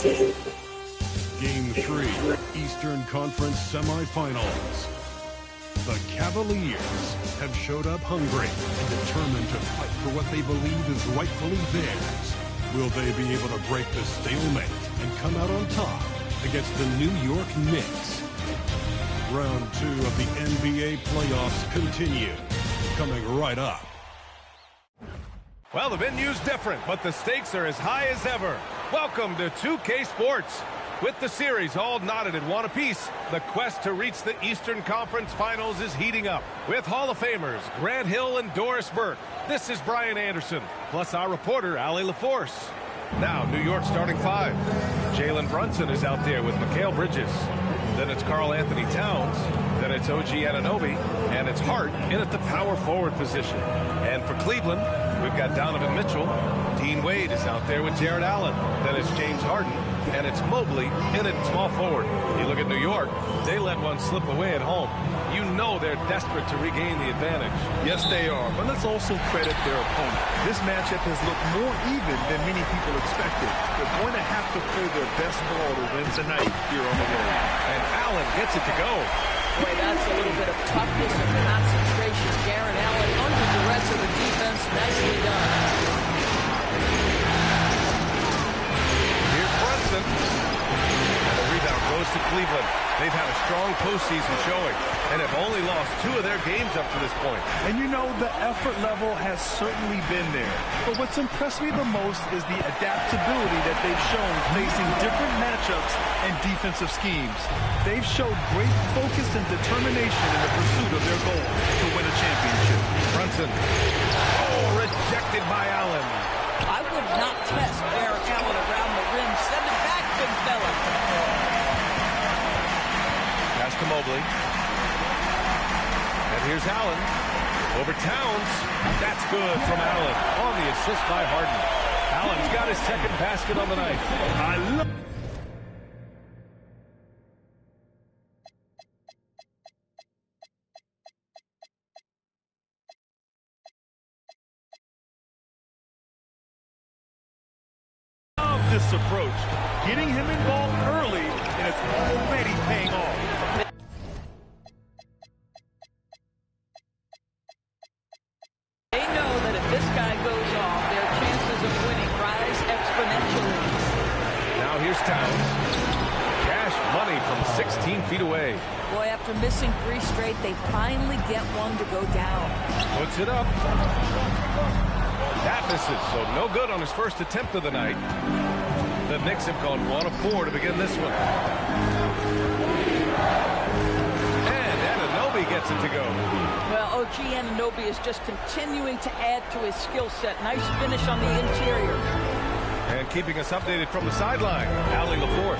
Game 3, Eastern Conference Semifinals. The Cavaliers have showed up hungry and determined to fight for what they believe is rightfully theirs. Will they be able to break the stalemate and come out on top against the New York Knicks? Round 2 of the NBA playoffs continue, coming right up. Well, the venue's different, but the stakes are as high as ever. Welcome to 2K Sports. With the series all knotted at one apiece, the quest to reach the Eastern Conference Finals is heating up. With Hall of Famers Grant Hill and Doris Burke, this is Brian Anderson, plus our reporter, Allie LaForce. Now, New York starting 5. Jalen Brunson is out there with Mikal Bridges. Then it's Karl Anthony Towns. Then it's OG Anunoby. And it's Hart in at the power forward position. And for Cleveland, we've got Donovan Mitchell. Dean Wade is out there with Jared Allen. Then it's James Harden. And it's Mobley in at small forward. You look at New York, they let one slip away at home. You know they're desperate to regain the advantage. Yes, they are. But let's also credit their opponent. This matchup has looked more even than many people expected. They're going to have to play their best ball to win tonight here on the road. And Allen gets it to go. Boy, that's a little bit of toughness and concentration. Jared Allen under duress of the defense. Nicely done. Here's Brunson. And the rebound goes to Cleveland. They've had a strong postseason showing and have only lost 2 of their games up to this point. And you know, the effort level has certainly been there. But what's impressed me the most is the adaptability that they've shown facing different matchups and defensive schemes. They've showed great focus and determination in the pursuit of their goal to win a championship. Brunson. Oh, rejected by Allen. I would not test Jared Allen around the rim. Send it back, big fella. Pass to Mobley. And here's Allen. Over Towns. That's good from Allen. On the assist by Harden. Allen's got his second basket on the night. I love... this approach. Getting him involved early, and it's already paying off. They know that if this guy goes off, their chances of winning rise exponentially. Now here's Towns. Cash money from 16 feet away. Boy, after missing 3 straight, they finally get one to go down. Puts it up. That misses, so no good on his first attempt of the night. The Knicks have gone 1 of 4 to begin this one. And Anunoby gets it to go. Well, OG Anunoby is just continuing to add to his skill set. Nice finish on the interior. And keeping us updated from the sideline, Allie LaForce.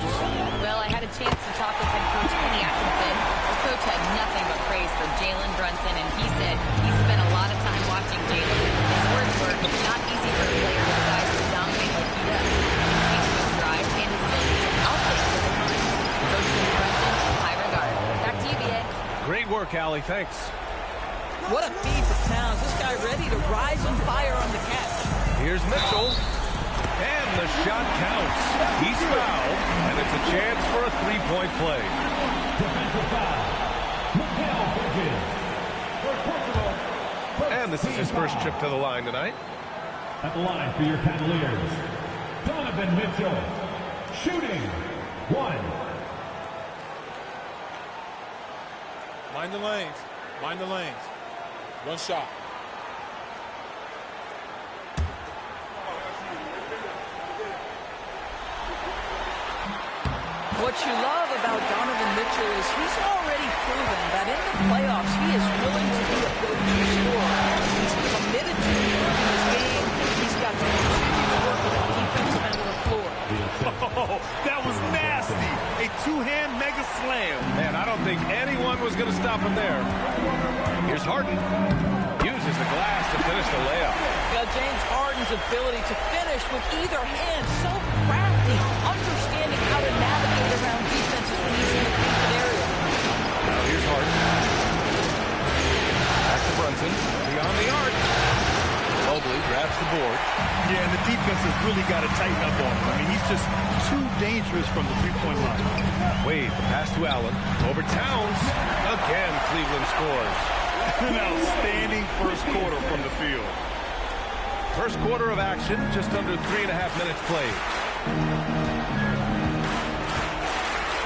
Well, I had a chance to talk with head coach Kenny Atkinson. The coach had nothing but praise for Jalen Brunson, and he said he spent a lot of time watching Jalen. His words were, it's not easy for a player his size to dominate like he does. He speaks to his drive and his ability to outthink his opponents. Coach Kenny Brunson, high regard. Back to you, B.A. Great work, Allie. Thanks. What a feed for Towns. This guy ready to rise and fire on the catch. Here's Mitchell. And the shot counts. He's fouled, and it's a chance for a 3-point play. Defensive foul. Mikal Bridges. And this is his first trip to the line tonight. At the line for your Cavaliers, Donovan Mitchell. Shooting. 1. Mind the lanes. Mind the lanes. One shot. What you love about Donovan Mitchell is he's already proven that in the playoffs he is willing to be a go-to scorer. He's committed to improving his game. He's got to continue to work with the defensive end of the floor. Oh, that was nasty. A 2-hand mega slam. Man, I don't think anyone was going to stop him there. Here's Harden. Uses the glass to finish the layup. Now, James Harden's ability to finish with either hand, so crafty, understanding how to navigate around defenses when he's in the painted area. Now here's Harden. Back to Brunson. Beyond the arc. Mobley grabs the board. Yeah, and the defense has really got to tighten up on him. I mean, he's just too dangerous from the three-point line. Wade, the pass to Allen. Over Towns. Again, Cleveland scores. An outstanding first quarter from the field. First quarter of action, just under 3.5 minutes played.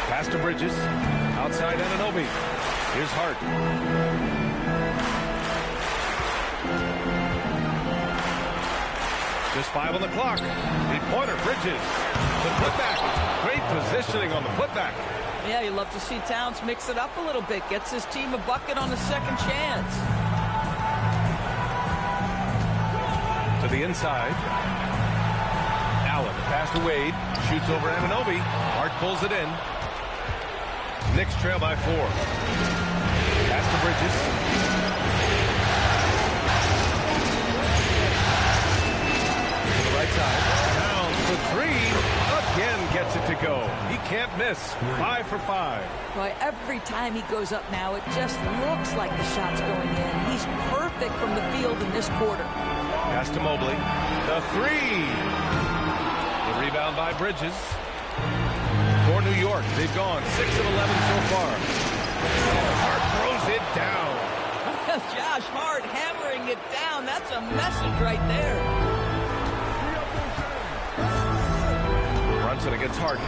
Pass to Bridges. Outside Anunoby. Here's Hart. Just 5 on the clock. Three-pointer, Bridges. The putback. Great positioning on the putback. Yeah, you love to see Towns mix it up a little bit. Gets his team a bucket on a second chance. To the inside. Allen, pass to Wade. Shoots over Anunoby. Hart pulls it in. Knicks trail by 4. Pass to Bridges. To the right side. Towns for 3. Again gets it to go. He can't miss. 5 for 5. Boy, every time he goes up now, it just looks like the shot's going in. He's perfect from the field in this quarter. Pass to Mobley. The 3. The rebound by Bridges. For New York, they've gone 6 of 11 so far. Hart throws it down. Josh Hart hammering it down. That's a message right there. Brunson against Harden.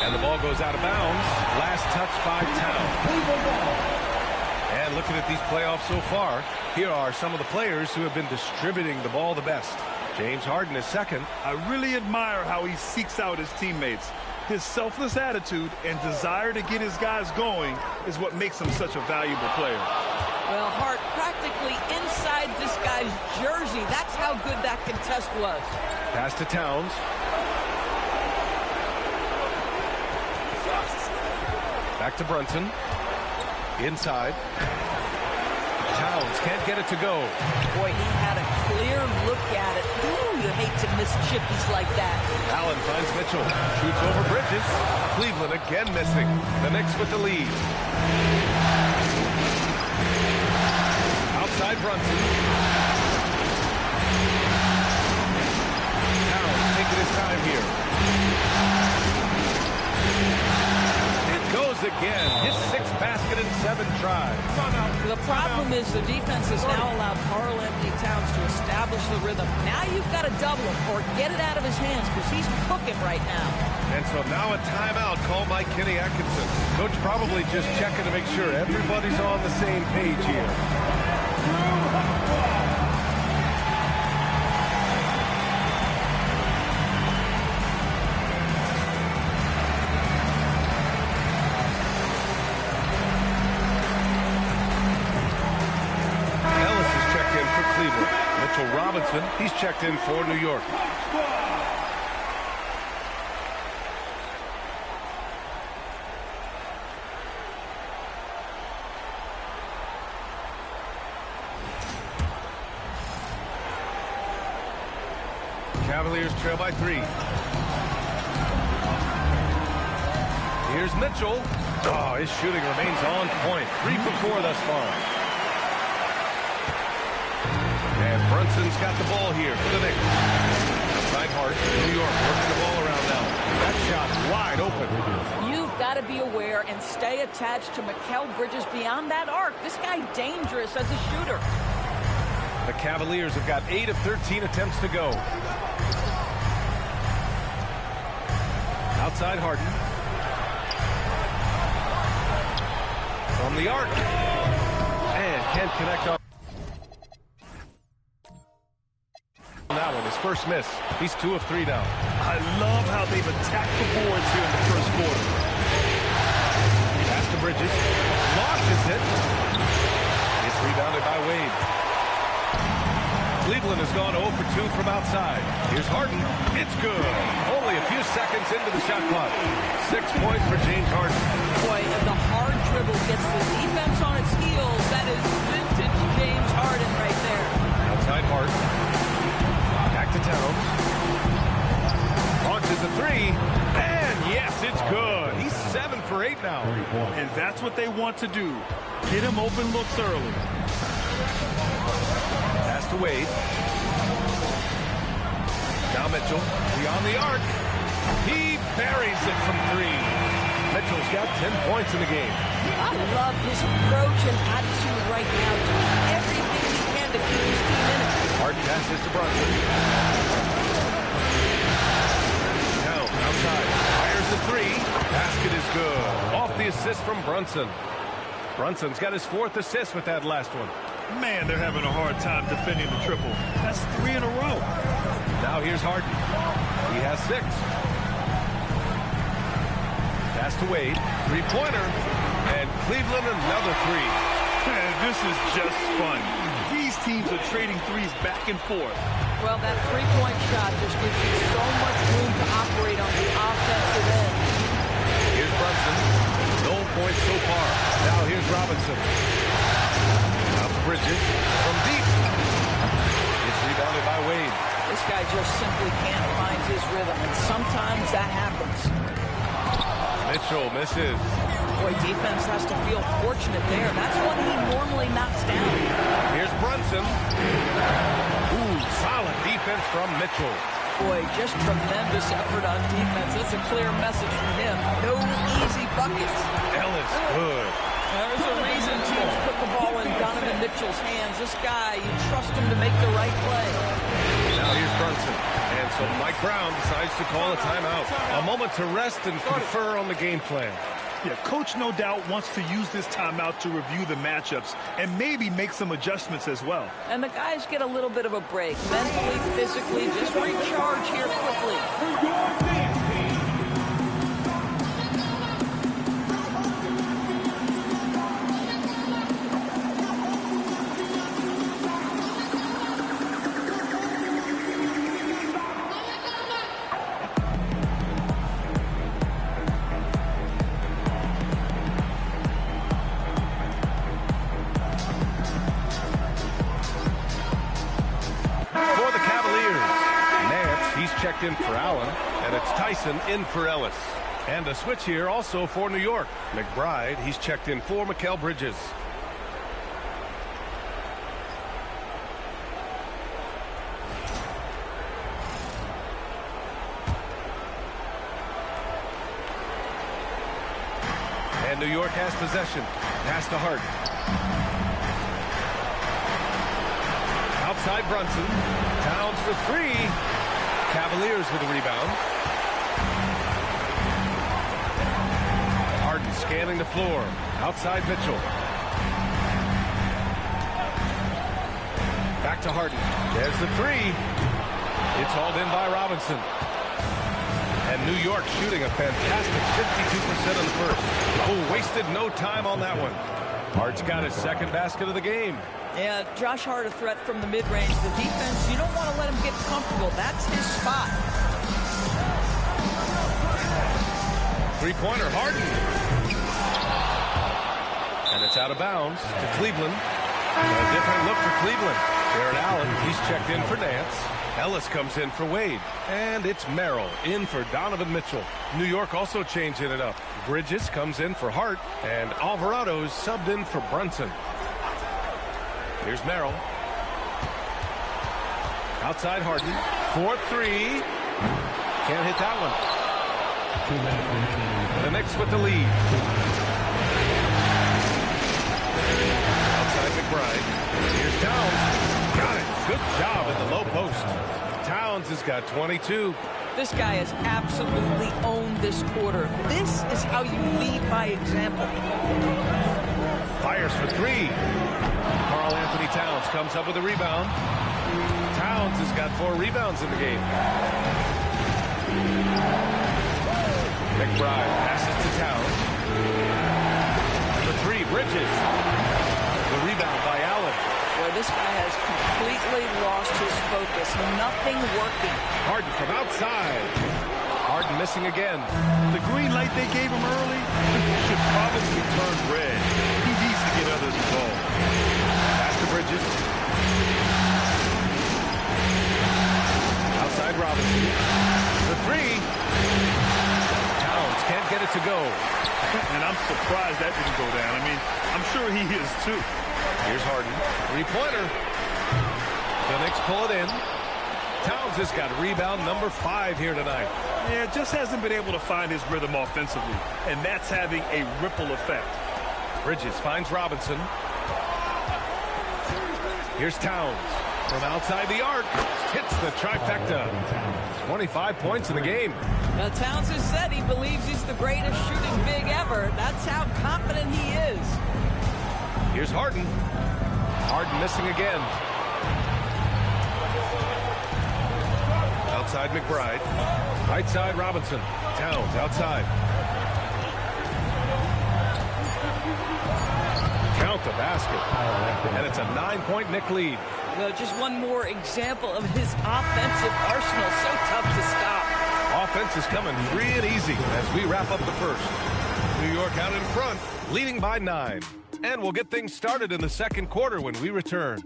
And the ball goes out of bounds. Last touch by Towns. And looking at these playoffs so far, here are some of the players who have been distributing the ball the best. James Harden is second. I really admire how he seeks out his teammates. His selfless attitude and desire to get his guys going is what makes him such a valuable player. Well, Hart practically inside this guy's jersey. That's how good that contest was. Pass to Towns. Back to Brunson. Inside. Towns can't get it to go. Boy, he had a clear look at it. Ooh, you hate to miss chippies like that. Allen finds Mitchell. Shoots over Bridges. Cleveland again missing. The Knicks with the lead. Outside Brunson. Towns taking his time here. It goes again. His 6th basket in 7 tries. The problem is the defense has now allowed Karl Anthony Towns to establish the rhythm. Now you've got to double him or get it out of his hands because he's cooking right now. And so now a timeout called by Kenny Atkinson. Coach probably just checking to make sure everybody's on the same page here. Mitchell Robinson, he's checked in for New York. Cavaliers trail by 3. Here's Mitchell. Oh, his shooting remains on point. 3 for 4 thus far. And Brunson's got the ball here for the Knicks. Outside Hart, New York working the ball around now. That shot's wide open. You've got to be aware and stay attached to Mikal Bridges beyond that arc. This guy dangerous as a shooter. The Cavaliers have got 8 of 13 attempts to go. Outside Harden. From the arc. And can't connect on that one. His first miss. He's 2 of 3 now. I love how they've attacked the boards here in the first quarter. Pass to Bridges. Launches it. It's rebounded by Wade. Cleveland has gone 0 for 2 from outside. Here's Harden. It's good. Only a few seconds into the shot clock. 6 points for James Harden. Boy, if the hard dribble gets the defense on its heels, that is vintage James Harden right there. Outside Hart. Back to Towns. Launches a 3. And yes, it's good. He's 7 for 8 now. And that's what they want to do. Get him open looks early. Pass to Wade. Mitchell, beyond the arc. He buries it from 3. Mitchell's got 10 points in the game. I love his approach and attitude right now. Doing everything he can to keep his team in it. Hard passes to Brunson. Towns outside. Fires the 3. Basket is good. Off the assist from Brunson. Brunson's got his 4th assist with that last one. Man, they're having a hard time defending the triple. That's 3 in a row. Now here's Harden. He has 6. Pass to Wade. 3-pointer. And Cleveland another 3. Man, this is just fun. These teams are trading threes back and forth. Well, that three-point shot just gives you so much room to operate on the offensive end. Here's Brunson. No points so far. Now here's Robinson. Out to Bridges. From deep. It's rebounded by Wade. This guy just simply can't find his rhythm, and sometimes that happens. Mitchell misses. Boy, defense has to feel fortunate there. That's one he normally knocks down. Here's Brunson. Ooh, solid defense from Mitchell. Boy, just tremendous effort on defense. That's a clear message from him. No easy buckets. Ellis, good. There's a reason teams put the ball in Donovan Mitchell's hands. This guy, you trust him to make the right play. Now here's Brunson. And so Mike Brown decides to call a timeout. A moment to rest and confer on the game plan. Yeah, Coach no doubt wants to use this timeout to review the matchups and maybe make some adjustments as well. And the guys get a little bit of a break. Mentally, physically, just recharge here quickly. Checked in for Allen, and it's Tyson in for Ellis. And a switch here also for New York. McBride, he's checked in for Mikal Bridges. And New York has possession. Pass to Harden. Outside Brunson. Towns for 3. Cavaliers with a rebound. Harden scanning the floor. Outside Mitchell. Back to Harden. There's the 3. It's hauled in by Robinson. And New York shooting a fantastic 52% on the first. Oh, wasted no time on that one. Hart's got his 2nd basket of the game. Yeah, Josh Hart a threat from the mid-range. The defense, you don't want to let him get comfortable. That's his spot. 3-pointer, Harden. And it's out of bounds to Cleveland. A different look for Cleveland. Jared Allen, he's checked in for Nance. Ellis comes in for Wade. And it's Merrill in for Donovan Mitchell. New York also changing it up. Bridges comes in for Hart. And Alvarado's subbed in for Brunson. Here's Merrill. Outside Harden. 4-3. Can't hit that one. The Knicks with the lead. Outside McBride. Here's Towns. Got it. Good job in the low post. Towns has got 22. This guy has absolutely owned this quarter. This is how you lead by example. Fires for 3. Karl Anthony Towns comes up with a rebound. Towns has got 4 rebounds in the game. McBride passes to Towns. For 3, Bridges. The rebound by Allen. Boy, this guy has completely lost his focus. Nothing working. Harden from outside. Harden missing again. The green light they gave him early should probably turn red. He needs to get others involved. Pass to Bridges. Outside Robinson. The 3. Towns can't get it to go. And I'm surprised that didn't go down. I mean, I'm sure he is too. Here's Harden. 3-pointer. The Knicks pull it in. Towns has got rebound number 5 here tonight. Yeah, just hasn't been able to find his rhythm offensively, and that's having a ripple effect. Bridges finds Robinson. Here's Towns from outside the arc. Hits the trifecta. 25 points in the game. Now, Towns has said he believes he's the greatest shooting big ever. That's how confident he is. Here's Harden. Harden missing again. Outside McBride. Right side Robinson. Towns outside. Count the basket. And it's a 9-point Knick lead. Just one more example of his offensive arsenal. So tough to stop. Offense is coming free and easy as we wrap up the first. New York out in front, leading by 9. And we'll get things started in the second quarter when we return.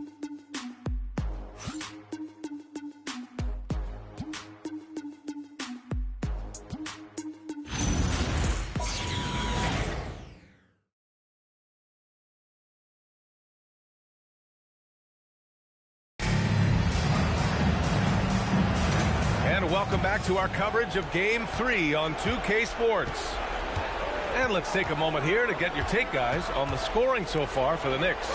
Welcome back to our coverage of Game 3 on 2K Sports. And let's take a moment here to get your take, guys, on the scoring so far for the Knicks.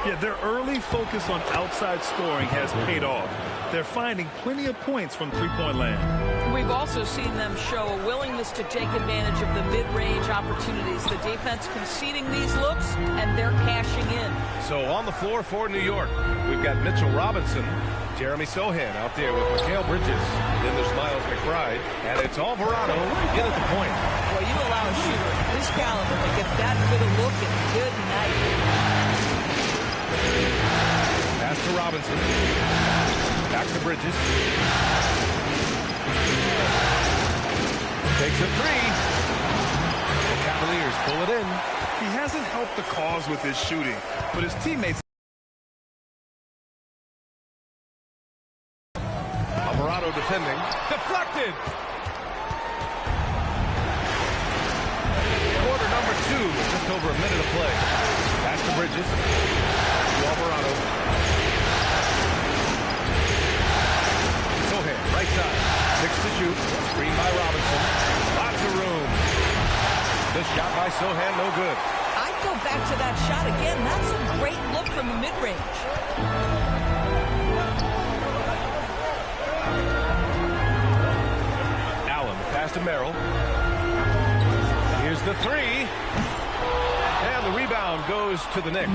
Yeah, their early focus on outside scoring has paid off. They're finding plenty of points from three-point land. We've also seen them show a willingness to take advantage of the mid-range opportunities. The defense conceding these looks, and they're cashing in. So on the floor for New York, we've got Mitchell Robinson, Jeremy Sohan out there with Mikal Bridges. Then there's Miles McBride, and it's Alvarado in at the point. Well, you allow a shooter of this caliber to get that good a look and good night. Pass to Robinson. Back to Bridges. Takes a 3. The Cavaliers pull it in. He hasn't helped the cause with his shooting, but his teammates. Alvarado defending. Deflected. Quarter number 2 with just over a minute of play. Pass to Bridges. To Alvarado. Sohan, right side. 6 to shoot. Screen by Robinson. Lots of room. This shot by Sohan, no good. I'd go back to that shot again. That's a great look from the mid-range. Pass to Merrill. Here's the 3. And the rebound goes to the Knicks.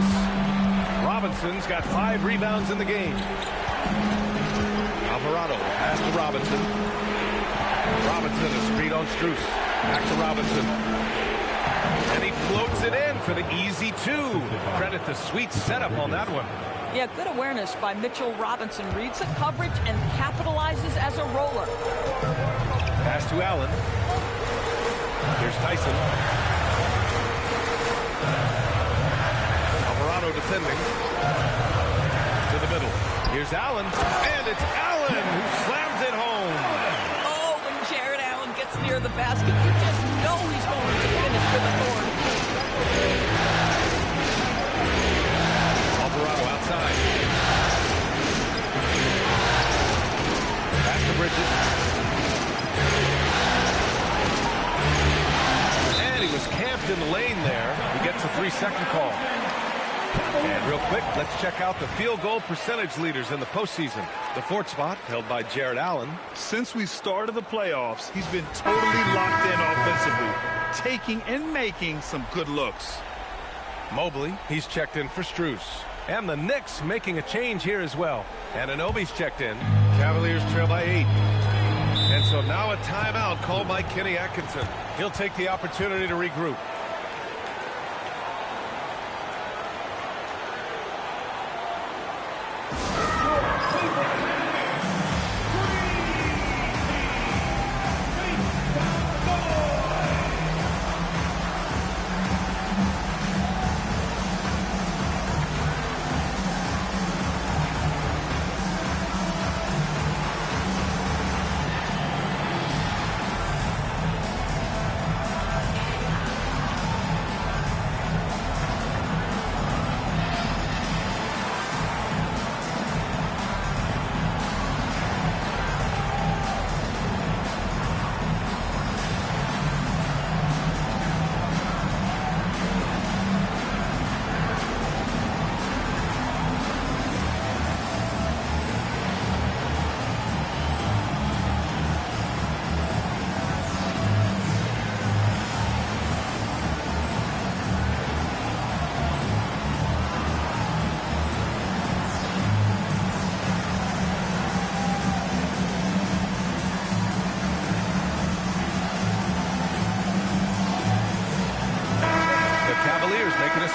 Robinson's got 5 rebounds in the game. Alvarado, pass to Robinson. Robinson, a screen on Strus. Back to Robinson. And he floats it in for the easy 2. Credit the sweet setup on that one. Yeah, good awareness by Mitchell Robinson. Reads the coverage and capitalizes as a roller. Pass to Allen. Here's Tyson. Alvarado defending. To the middle. Here's Allen. And it's Allen who slams it home. Oh, when Jared Allen gets near the basket, you just know he's going to finish with authority. Alvarado outside. Pass to Bridges. And he was camped in the lane there. He gets a 3-second call. And real quick, let's check out the field goal percentage leaders in the postseason. The 4th spot held by Jared Allen. Since we started the playoffs, he's been totally locked in offensively, taking and making some good looks. Mobley, he's checked in for Strus. And the Knicks making a change here as well. And Anunoby's checked in. Cavaliers trail by 8. And so now a timeout called by Kenny Atkinson. He'll take the opportunity to regroup.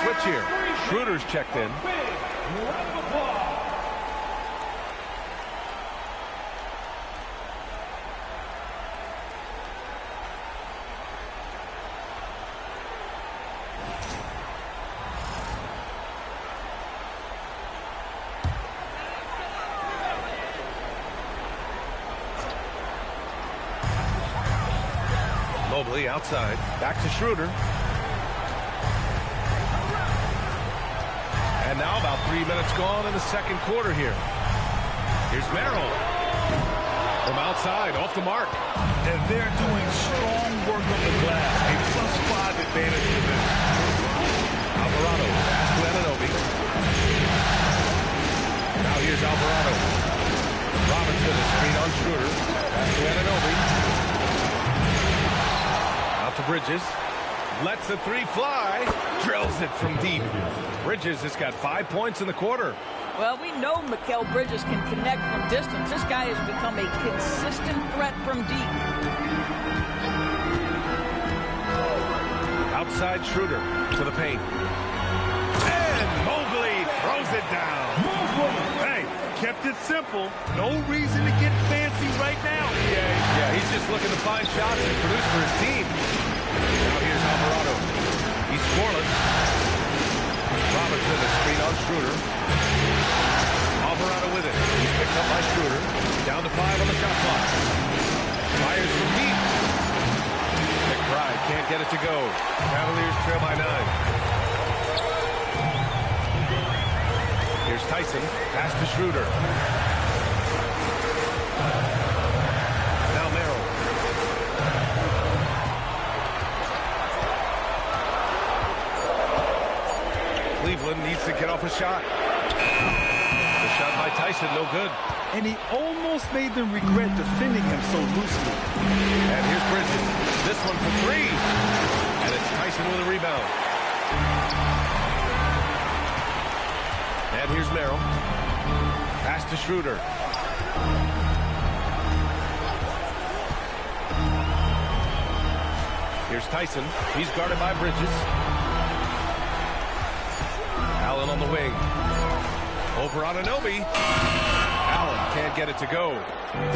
switch here. Schroeder's checked in. Mobley outside. Back to Schroeder. And now about 3 minutes gone in the second quarter here. Here's Merrill. From outside, off the mark. And they're doing strong work on the glass. A +5 advantage for them. Alvarado pass to Anunoby. Now here's Alvarado. Robinson, a screen on Schroeder. Pass to Anunoby. To Bridges, lets the three fly, drills it from deep. Bridges has got 5 points in the quarter. Well, we know Mikal Bridges can connect from distance. This guy has become a consistent threat from deep. Outside Schroeder to the paint. And Mobley throws it down. Hey, kept it simple. No reason to get fancy right now, EA. Yeah, he's just looking to find shots and produce for his team. Now here's Alvarado. He's scoreless. Robinson, a screen on Schroeder. Alvarado with it. He's picked up by Schroeder. Down to 5 on the shot clock. Fires from deep. McBride can't get it to go. Cavaliers trail by 9. Here's Tyson. Pass to Schroeder. Now Merrill. Cleveland needs to get off a shot. The shot by Tyson, no good. And he almost made them regret defending him so loosely. And here's Bridges. This one for 3. And it's Tyson with a rebound. And here's Merrill. Pass to Schroeder. Here's Tyson. He's guarded by Bridges. Allen on the wing. Over Anunoby. Allen can't get it to go.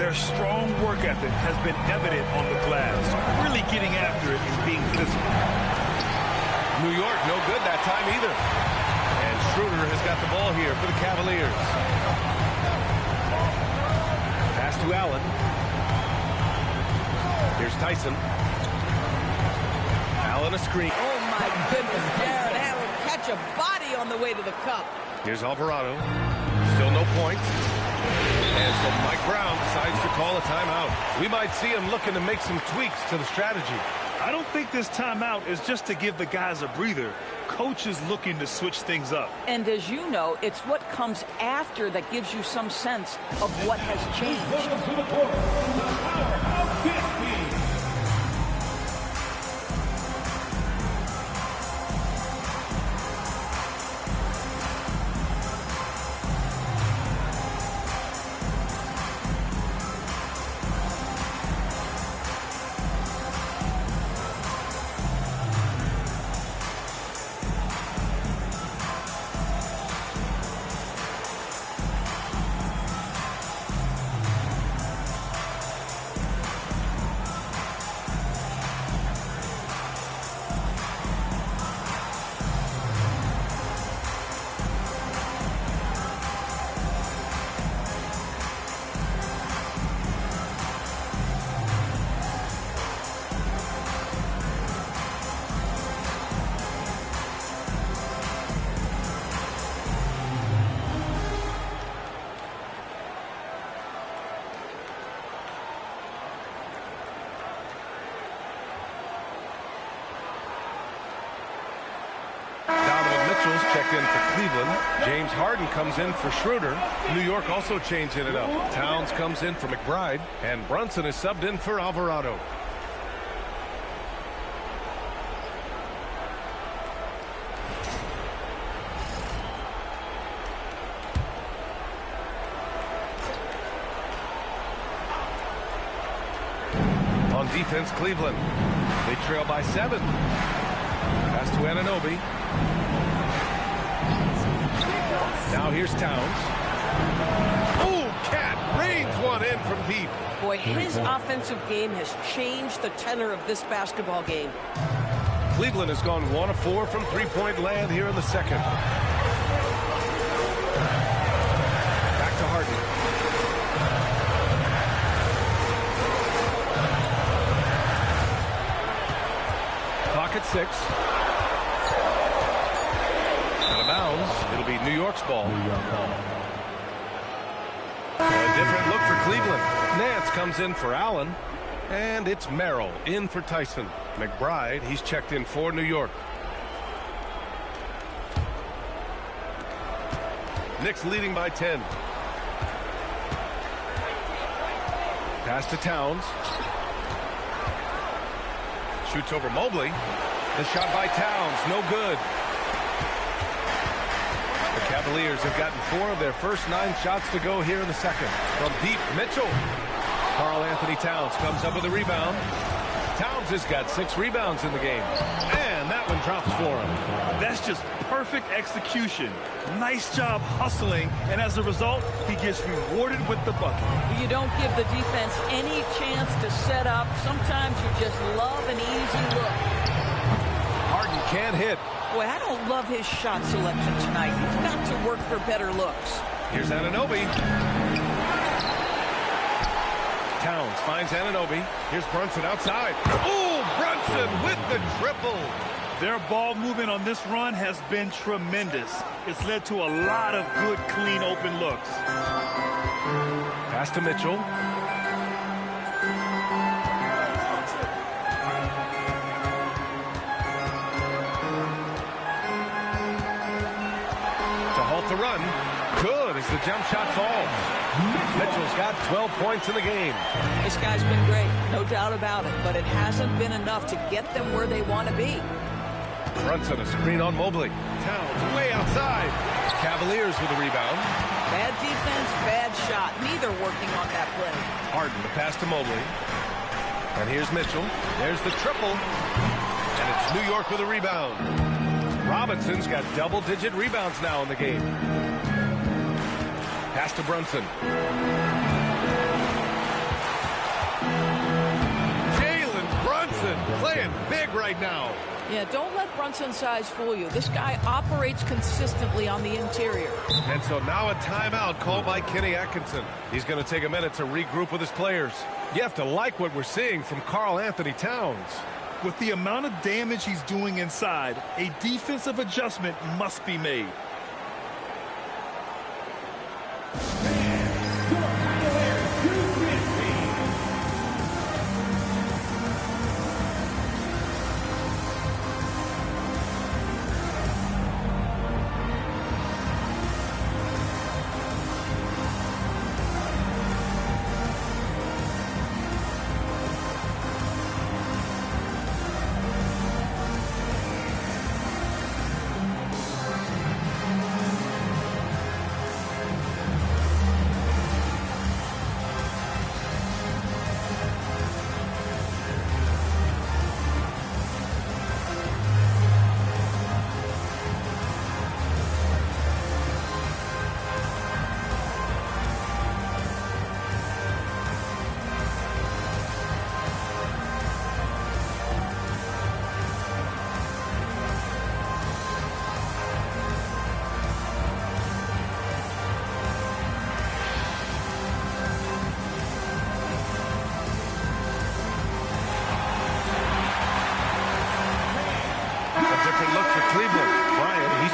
Their strong work ethic has been evident on the glass. Really getting after it and being physical. New York no good that time either. And Schroeder has got the ball here for the Cavaliers. Pass to Allen. Here's Tyson. Allen a screen. Oh, my goodness, Jared Allen catch a body on the way to the cup. Here's Alvarado. Still no points. And so Mike Brown decides to call a timeout. We might see him looking to make some tweaks to the strategy. I don't think this timeout is just to give the guys a breather. Coach is looking to switch things up. And as you know, it's what comes after that gives you some sense of what has changed. Welcome to the court, the powerhouse Kings team. Checked in for Cleveland. James Harden comes in for Schroeder. New York also changing it up. Towns comes in for McBride. And Brunson is subbed in for Alvarado. On defense, Cleveland. They trail by 7. Pass to Anunoby. Now here's Towns. Oh, Cat rains one in from deep. Boy, his offensive game has changed the tenor of this basketball game. Cleveland has gone 1 of 4 from three-point land here in the second. Back to Harden. Clock at 6. Out of bounds. It'll be New York's ball. So a different look for Cleveland. Nance comes in for Allen. And it's Merrill in for Tyson. McBride, he's checked in for New York. Knicks leading by 10. Pass to Towns. Shoots over Mobley. The shot by Towns, no good. The Cavaliers have gotten 4 of their first 9 shots to go here in the second. From deep, Mitchell. Karl Anthony Towns comes up with a rebound. Towns has got 6 rebounds in the game. And that one drops for him. That's just perfect execution. Nice job hustling, and as a result, he gets rewarded with the bucket. You don't give the defense any chance to set up. Sometimes you just love an easy look. Harden can't hit. Boy, I don't love his shot selection tonight. You've got to work for better looks. Here's Anunoby. Towns finds Anunoby. Here's Brunson outside. Oh, Brunson with the triple. Their ball movement on this run has been tremendous. It's led to a lot of good, clean, open looks. Pass to Mitchell. To halt the run. Good as the jump shot falls. Mitchell's got 12 points in the game. This guy's been great, no doubt about it, but it hasn't been enough to get them where they want to be. Brunson, a screen on Mobley. Towns way outside. Cavaliers with a rebound. Bad defense, bad shot. Neither working on that play. Harden, the pass to Mobley. And here's Mitchell. There's the triple. And it's New York with a rebound. Robinson's got double-digit rebounds now in the game. Pass to Brunson. Jalen Brunson playing big right now. Yeah, don't let Brunson's size fool you. This guy operates consistently on the interior. And so now a timeout called by Kenny Atkinson. He's going to take a minute to regroup with his players. You have to like what we're seeing from Karl Anthony Towns. With the amount of damage he's doing inside, a defensive adjustment must be made.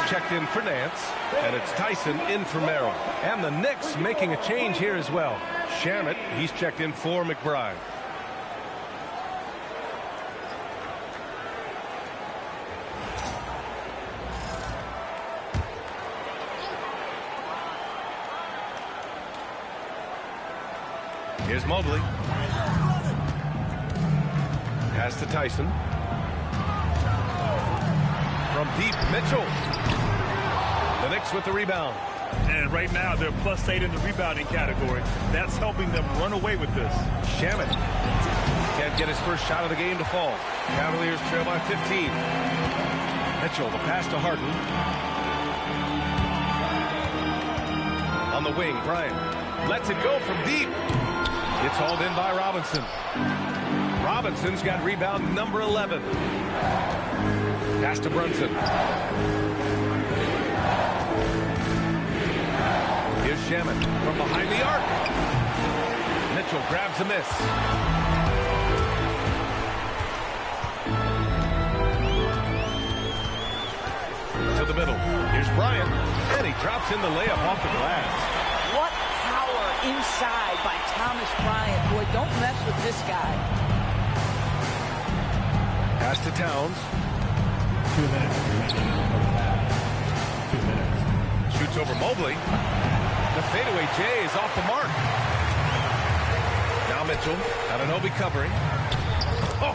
Checked in for Nance, and it's Tyson in for Merrill. And the Knicks making a change here as well. Shamet, he's checked in for McBride. Here's Mobley. Pass to Tyson. From deep, Mitchell. The Knicks with the rebound. And right now, they're +8 in the rebounding category. That's helping them run away with this. Shamet can't get his first shot of the game to fall. Cavaliers trail by 15. Mitchell, the pass to Harden. the wing, Bryant lets it go from deep. It's hauled in by Robinson. Robinson's got rebound number 11. Pass to Brunson. Here's Shaman from behind the arc. Mitchell grabs a miss. To the middle. Here's Bryant. And he drops in the layup off the glass. What power inside by Thomas Bryant. Boy, don't mess with this guy. Pass to Towns. 2 minutes remaining in the first half. 2 minutes. Shoots over Mobley. The fadeaway J is off the mark. Now Mitchell. Anunoby covering. Oh,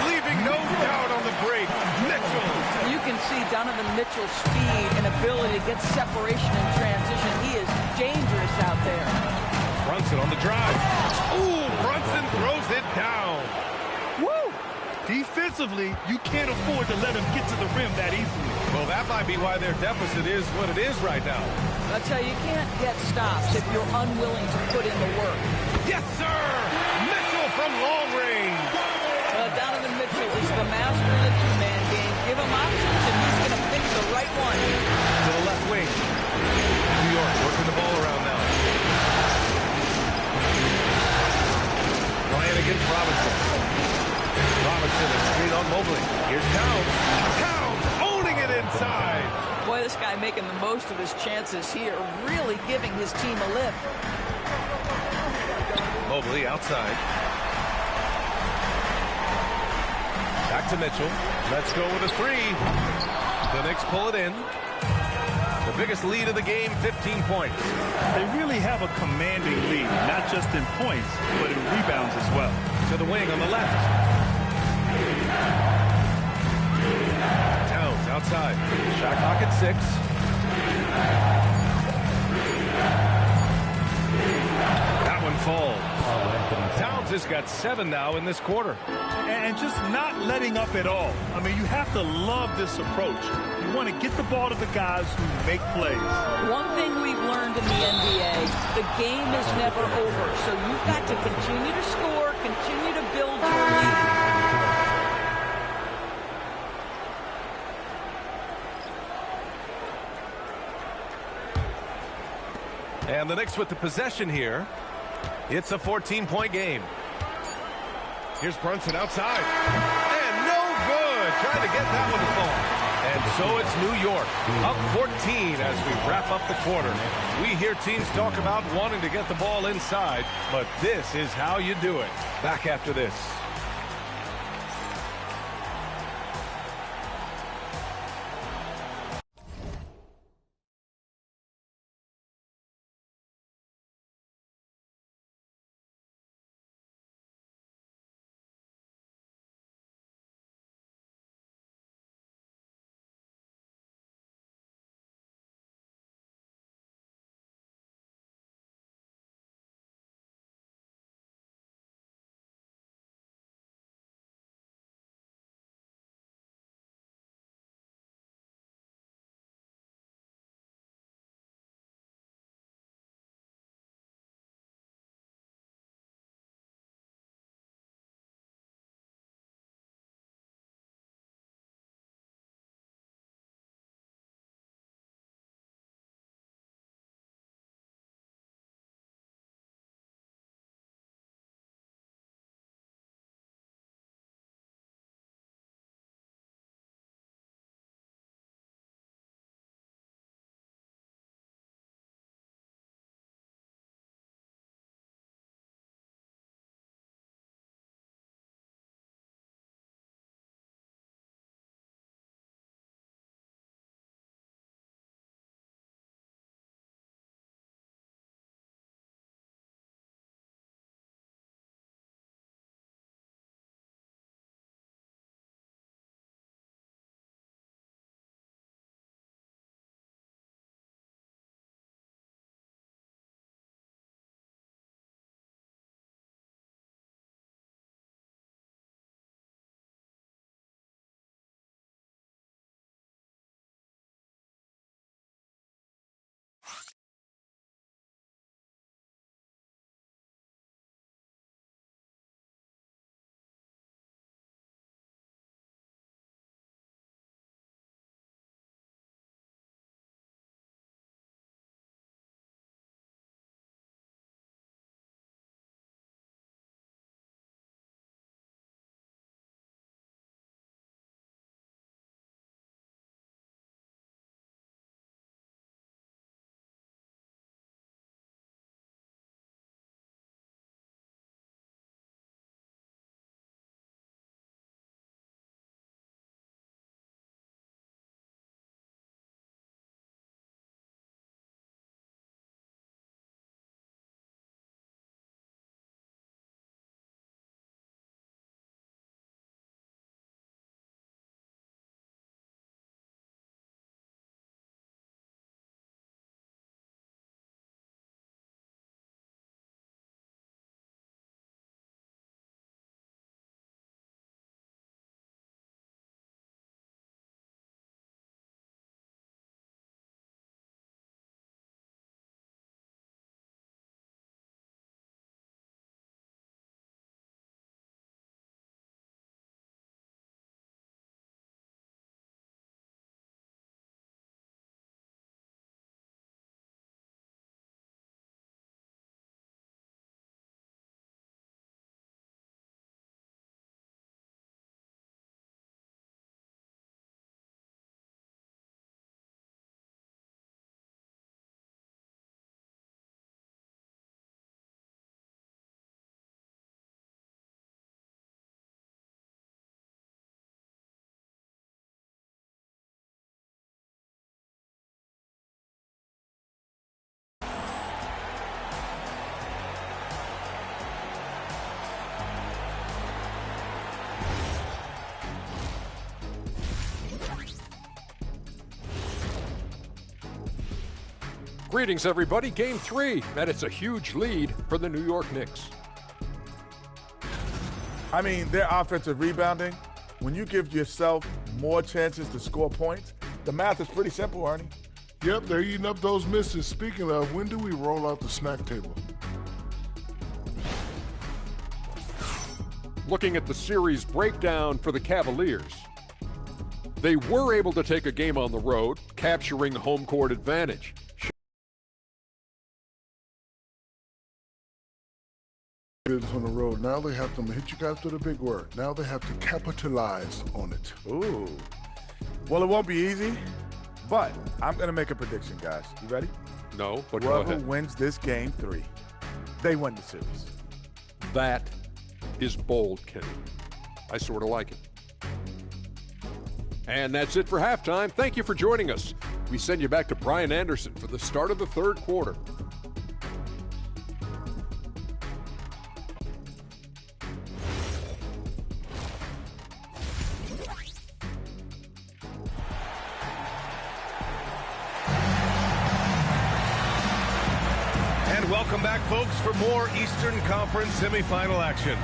leaving no doubt on the break. Mitchell. You can see Donovan Mitchell's speed and ability to get separation in transition. He is dangerous out there. Brunson on the drive. Ooh, Brunson throws it down. Woo! Defensively, you can't afford to let him get to the rim that easily. Well, that might be why their deficit is what it is right now. I tell you, you can't get stops if you're unwilling to put in the work. Yes, sir! Mitchell from long range. Donovan Mitchell is the master of the two-man game. Give him options, and he's going to pick the right one. To the left wing. New York working the ball around now. Bryant against Robinson. Robinson is straight on Mobley. Here's Towns. Towns owning it inside. Boy, this guy making the most of his chances here, really giving his team a lift. Mobley outside. Back to Mitchell. Let's go with a three. The Knicks pull it in. The biggest lead of the game, 15 points. They really have a commanding lead, not just in points, but in rebounds as well. To the wing on the left. Towns outside. Shot clock at 6. That one falls. Towns has got 7 now in this quarter. And just not letting up at all. I mean, you have to love this approach. You want to get the ball to the guys who make plays. One thing we've learned in the NBA, the game is never over. So you've got to continue to score, continue to build your lead. And the Knicks with the possession here. It's a 14-point game. Here's Brunson outside. And no good. Trying to get that one to fall. And so it's New York. Up 14 as we wrap up the quarter. We hear teams talk about wanting to get the ball inside, but this is how you do it. Back after this. Greetings, everybody. Game 3, and it's a huge lead for the New York Knicks. I mean, their offensive rebounding, when you give yourself more chances to score points, the math is pretty simple, Arnie. Yep, they're eating up those misses. Speaking of, when do we roll out the snack table? Looking at the series breakdown for the Cavaliers, they were able to take a game on the road, capturing home court advantage. On the road. Now they have to hit you guys with a big word. Now they have to capitalize on it. Ooh. Well, it won't be easy, but I'm going to make a prediction, guys. You ready? No, but go whoever ahead. wins this game 3, they win the series. That is bold, Kenny. I sort of like it. And that's it for halftime. Thank you for joining us. We send you back to Brian Anderson for the start of the third quarter. Welcome back, folks, for more Eastern Conference semifinal action.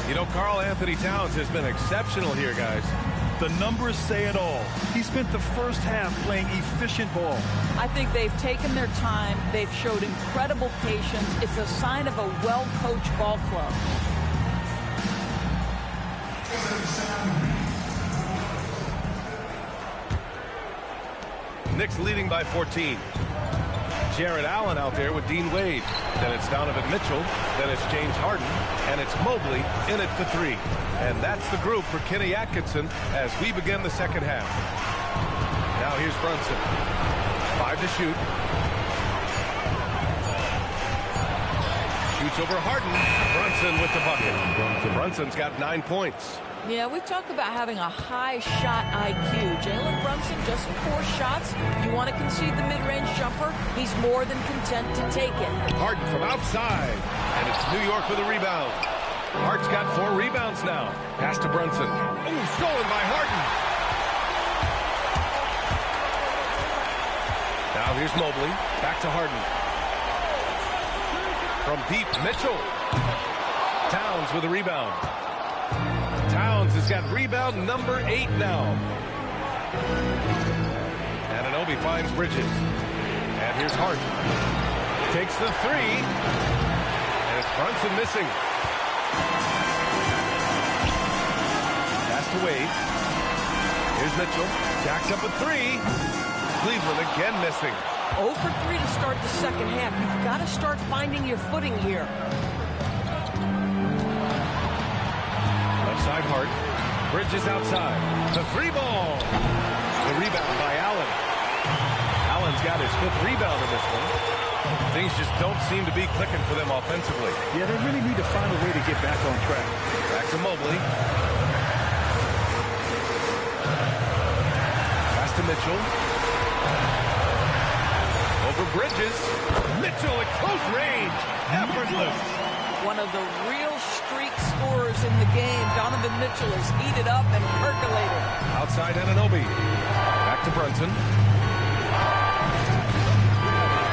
You know, Karl-Anthony Towns has been exceptional here, guys. The numbers say it all. He spent the first half playing efficient ball. I think they've taken their time. They've showed incredible patience. It's a sign of a well-coached ball club. Knicks leading by 14. Jared Allen out there with Dean Wade. Then it's Donovan Mitchell. Then it's James Harden. And it's Mobley in it to 3. And that's the group for Kenny Atkinson as we begin the second half. Now here's Brunson. 5 to shoot. Shoots over Harden. Brunson with the bucket. Brunson's got 9 points. Yeah, we talk about having a high shot IQ. Jalen Brunson, just 4 shots. You want to concede the mid-range jumper, he's more than content to take it. Harden from outside, and it's New York with a rebound. Hart's got 4 rebounds now. Pass to Brunson. Ooh, stolen by Harden. Now here's Mobley. Back to Harden. From deep, Mitchell. Towns with a rebound. Towns has got rebound number 8 now. Anunoby finds Bridges. And here's Harden. Takes the 3. And it's Brunson missing. Pass to Wade. Here's Mitchell. Jacks up a 3. Cleveland again missing. 0 for 3 to start the second half. You've got to start finding your footing here. Side Hart. Bridges outside. The 3 ball. The rebound by Allen. Allen's got his 5th rebound in this one. Things just don't seem to be clicking for them offensively. Yeah, they really need to find a way to get back on track. Back to Mobley. Pass to Mitchell. Over Bridges. Mitchell at close range. Effortless. One of the real streak scorers in the game. Donovan Mitchell is heated up and percolated. Outside Anunoby. Back to Brunson.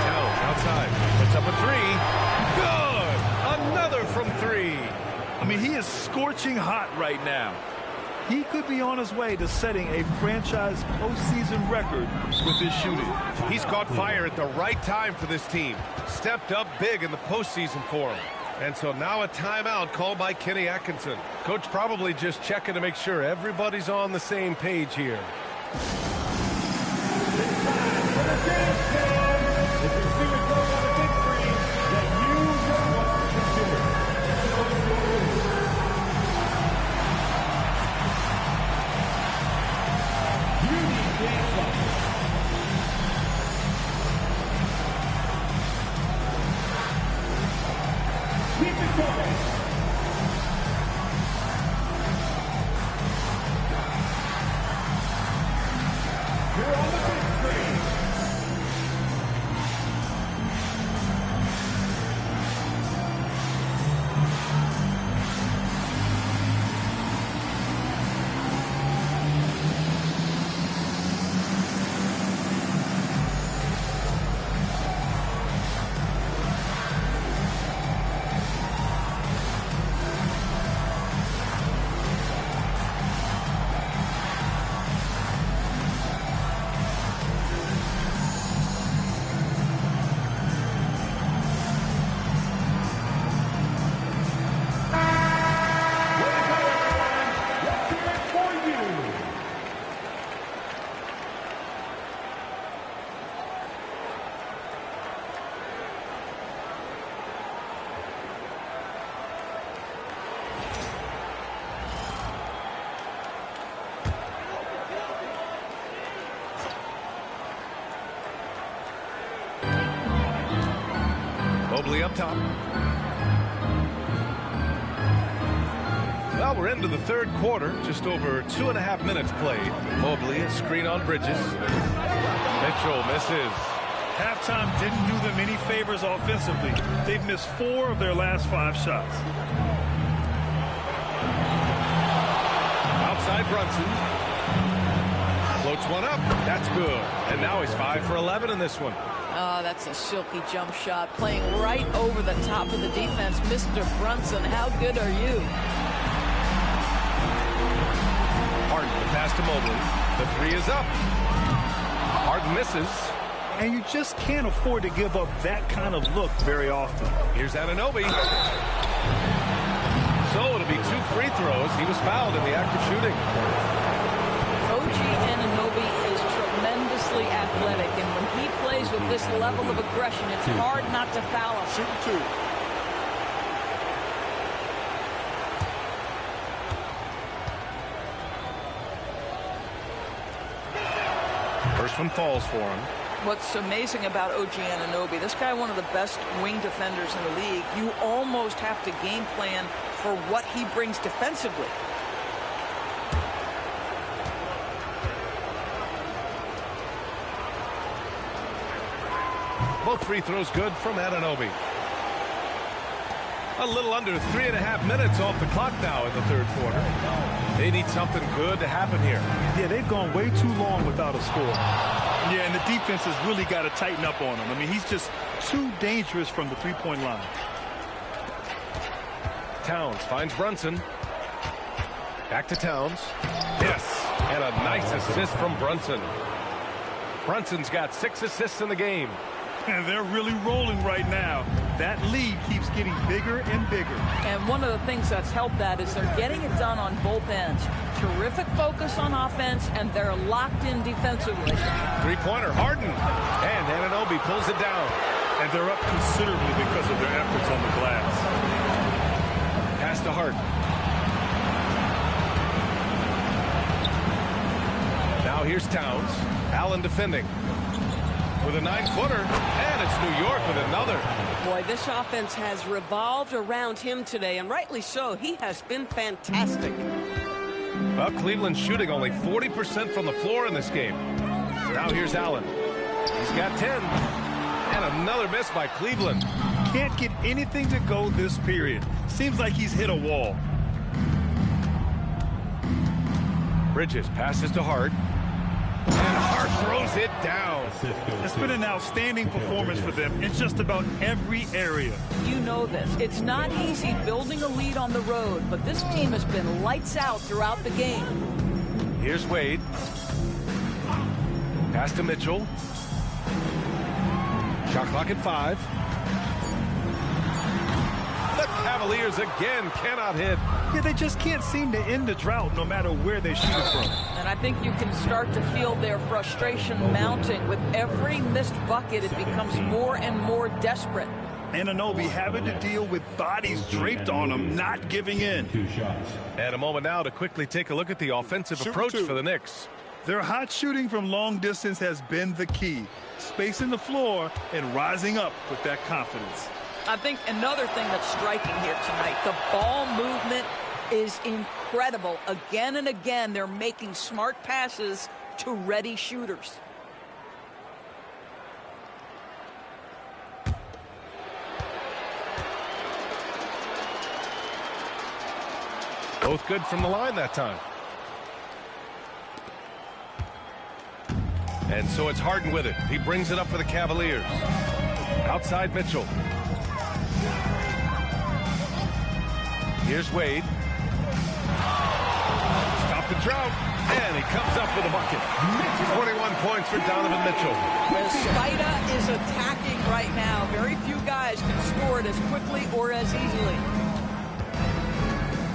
Towns outside. Puts up a 3. Good! Another from 3. I mean, he is scorching hot right now. He could be on his way to setting a franchise postseason record with his shooting. He's caught fire at the right time for this team. Stepped up big in the postseason for him. And so now a timeout called by Kenny Atkinson. Coach probably just checking to make sure everybody's on the same page here. Mobley up top. Well, we're into the third quarter. Just over 2.5 minutes played. Mobley, a screen on Bridges. Mitchell misses. Halftime didn't do them any favors offensively. They've missed 4 of their last 5 shots. Outside Brunson. Floats one up. That's good. And now he's 5 for 11 in this one. Oh, that's a silky jump shot. Playing right over the top of the defense. Mr. Brunson, how good are you? Harden, the pass to Mobley. The 3 is up. Harden misses. And you just can't afford to give up that kind of look very often. Here's Anunoby. So it'll be 2 free throws. He was fouled in the act of shooting. OG Anunoby is tremendously athletic, and when he plays with this level of aggression, it's hard not to foul him. Shooting 2. First one falls for him. What's amazing about OG Anunoby, this guy one of the best wing defenders in the league. You almost have to game plan for what he brings defensively. Both free throws good from Anunoby. A little under 3.5 minutes off the clock now in the third quarter. They need something good to happen here. Yeah, they've gone way too long without a score. Yeah, and the defense has really got to tighten up on him. I mean, he's just too dangerous from the three-point line. Towns finds Brunson. Back to Towns. Yes, and a nice assist from Brunson. Brunson's got 6 assists in the game. And they're really rolling right now. That lead keeps getting bigger and bigger. And one of the things that's helped that is they're getting it done on both ends. Terrific focus on offense, and they're locked in defensively. Three-pointer, Harden. And Anunoby pulls it down. And they're up considerably because of their efforts on the glass. Pass to Harden. Now here's Towns. Allen defending. With a 9-footer, and it's New York with another. Boy, this offense has revolved around him today, and rightly so. He has been fantastic. Well, Cleveland's shooting only 40% from the floor in this game. Now here's Allen. He's got 10. And another miss by Cleveland. Can't get anything to go this period. Seems like he's hit a wall. Bridges passes to Hart. And Hart throws it down. It's been an outstanding performance for them in just about every area. You know this. It's not easy building a lead on the road, but this team has been lights out throughout the game. Here's Wade. Pass to Mitchell. Shot clock at 5. The Cavaliers again cannot hit. Yeah, they just can't seem to end the drought no matter where they shoot it from. And I think you can start to feel their frustration mounting. With every missed bucket, it becomes more and more desperate. Anunoby having to deal with bodies draped on him, not giving in. 2 shots. And a moment now to quickly take a look at the offensive approach for the Knicks. Their hot shooting from long distance has been the key. Spacing the floor and rising up with that confidence. I think another thing that's striking here tonight, the ball movement is incredible. Again and again, they're making smart passes to ready shooters. Both good from the line that time. And so it's Harden with it. He brings it up for the Cavaliers. Outside Mitchell. Here's Wade. Stop the drought. And he comes up with a bucket. 21 points for Donovan Mitchell. The Spida is attacking right now. Very few guys can score it as quickly or as easily.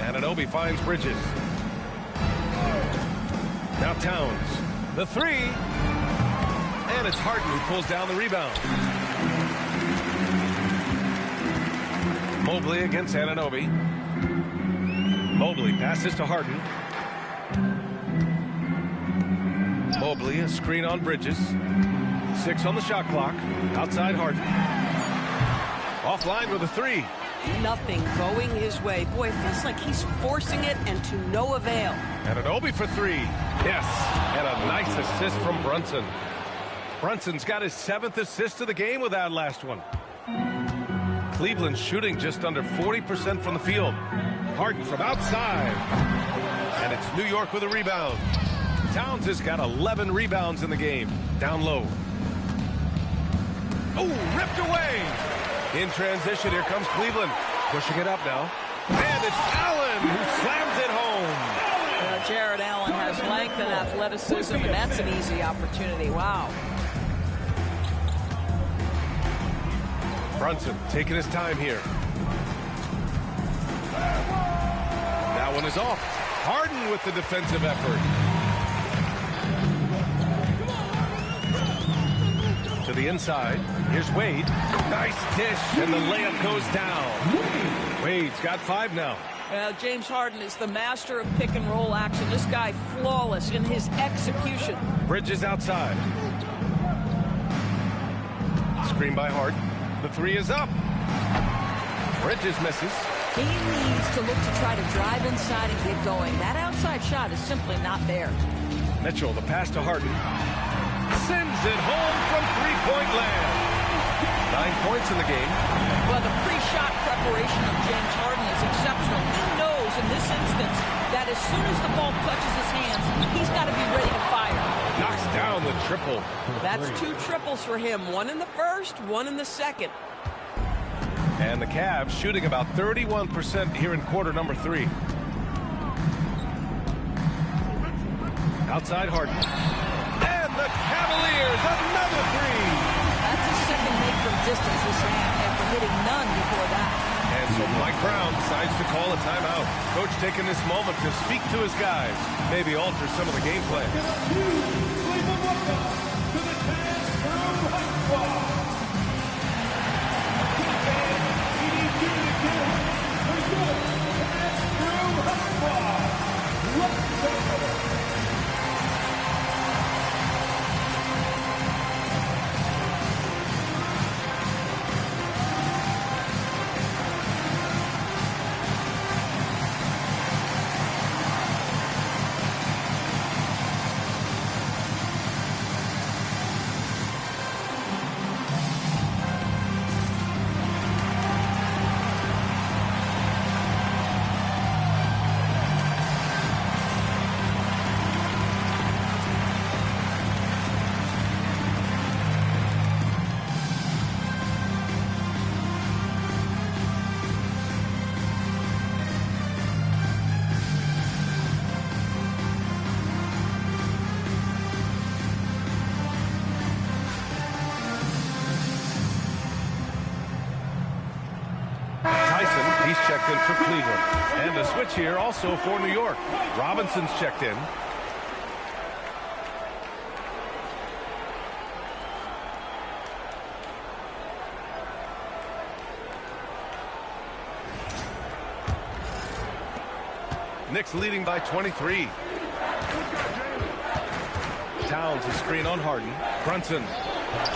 Anunoby finds Bridges. Now Towns. The 3. And it's Harden who pulls down the rebound. Mobley against Anunoby. Mobley passes to Harden. Mobley, a screen on Bridges. 6 on the shot clock. Outside Harden. Offline with a three. Nothing going his way. Boy, it feels like he's forcing it and to no avail. Anunoby for three. Yes, and a nice assist from Brunson. Brunson's got his 7th assist of the game with that last one. Cleveland shooting just under 40% from the field. Harden from outside. And it's New York with a rebound. Towns has got 11 rebounds in the game. Down low. Oh, ripped away. In transition, here comes Cleveland. Pushing it up now. And it's Allen who slams it home. Jared Allen has length and athleticism, and that's an easy opportunity. Wow. Brunson taking his time here. That one is off. Harden with the defensive effort. To the inside. Here's Wade. Nice dish, and the layup goes down. Wade's got 5 now. Well, James Harden is the master of pick and roll action. This guy flawless in his execution. Bridges outside. Screen by Harden. The three is up. Bridges misses. He needs to look to try to drive inside and get going. That outside shot is simply not there. Mitchell, the pass to Harden. Sends it home from three-point land. 9 points in the game. Well, the pre-shot preparation of James Harden is exceptional. He knows in this instance that as soon as the ball touches his hands, he's got to be ready to fire. Knocks down the triple. That's 2 triples for him. 1 in the first, 1 in the second. And the Cavs shooting about 31% here in quarter number 3. Outside Harden. And the Cavaliers, another 3. That's his second make from distance this half after hitting none before that. And so Mike Brown decides to call a timeout. Coach taking this moment to speak to his guys. Maybe alter some of the game plan. He's checked in for Cleveland. And a switch here also for New York. Robinson's checked in. Knicks leading by 23. Towns a screen on Harden. Brunson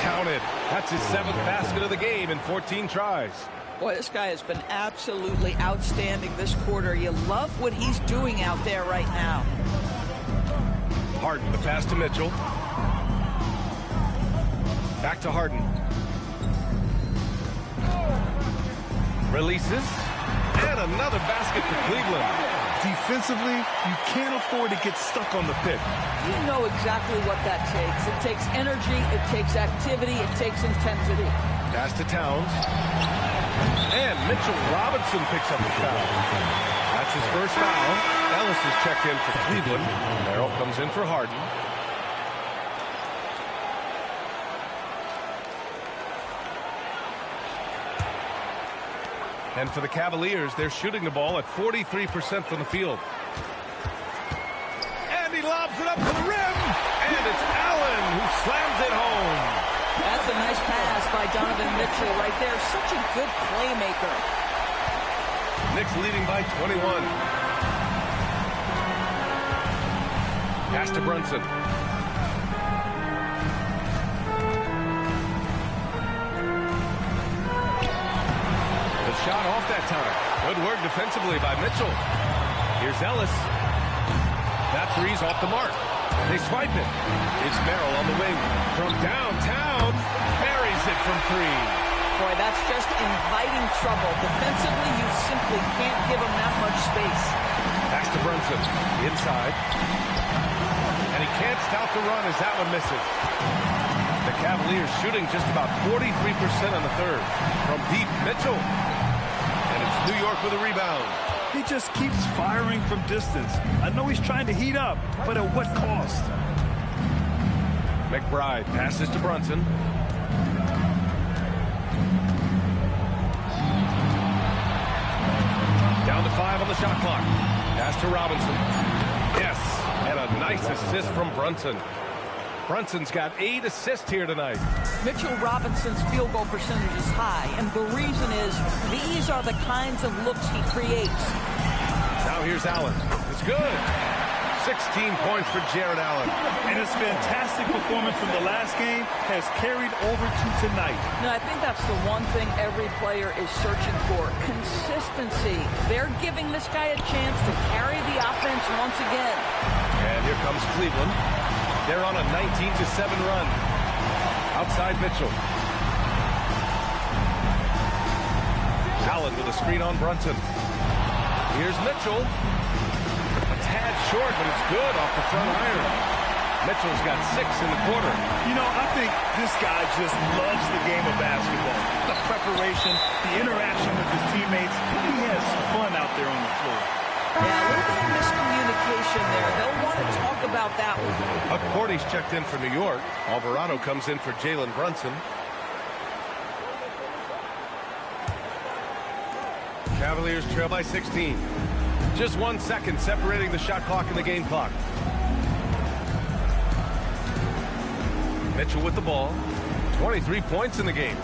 counted. That's his 7th basket of the game in 14 tries. Boy, this guy has been absolutely outstanding this quarter. You love what he's doing out there right now. Harden, the pass to Mitchell. Back to Harden. Releases. And another basket for Cleveland. Defensively, you can't afford to get stuck on the pick. You know exactly what that takes. It takes energy, it takes activity, it takes intensity. Pass to Towns. And Mitchell Robinson picks up the foul. That's his first foul. Ellis is checked in for Cleveland. Merrill comes in for Harden. And for the Cavaliers, they're shooting the ball at 43% from the field. And he lobs it up to the rim. And it's Allen who slams it home. That's a nice pass by Donovan Mitchell right there. Such a good playmaker. Knicks leading by 21. Pass to Brunson. shot off that time. Good work defensively by Mitchell. Here's Ellis. That three's off the mark. They swipe it. It's Merrill on the wing. From downtown, buries it from three. Boy, that's just inviting trouble. Defensively, you simply can't give him that much space. Pass to Brunson. Inside. And he can't stop the run as Allen misses. The Cavaliers shooting just about 43% on the third. From deep, Mitchell. And it's New York with a rebound. He just keeps firing from distance. I know he's trying to heat up, but at what cost? McBride passes to Brunson. Down to 5 on the shot clock. Pass to Robinson. Yes, and a nice assist from Brunson. Brunson's got 8 assists here tonight. Mitchell Robinson's field goal percentage is high, and the reason is these are the kinds of looks he creates. Now here's Allen. It's good. 16 points for Jared Allen. And his fantastic performance from the last game has carried over to tonight. Now, I think that's the one thing every player is searching for. Consistency. They're giving this guy a chance to carry the offense once again. And here comes Cleveland. They're on a 19-7 run. Outside Mitchell. Allen with a screen on Brunson. Here's Mitchell. A tad short, but it's good off the front iron. Mitchell's got 6 in the quarter. You know, I think this guy just loves the game of basketball. The preparation, the interaction with his teammates. He has fun out there on the floor. Yeah, a little bit of miscommunication there. They'll want to talk about that one. Cordy's checked in for New York. Alvarado comes in for Jalen Brunson. Cavaliers trail by 16. Just 1 second separating the shot clock and the game clock. Mitchell with the ball. 23 points in the game.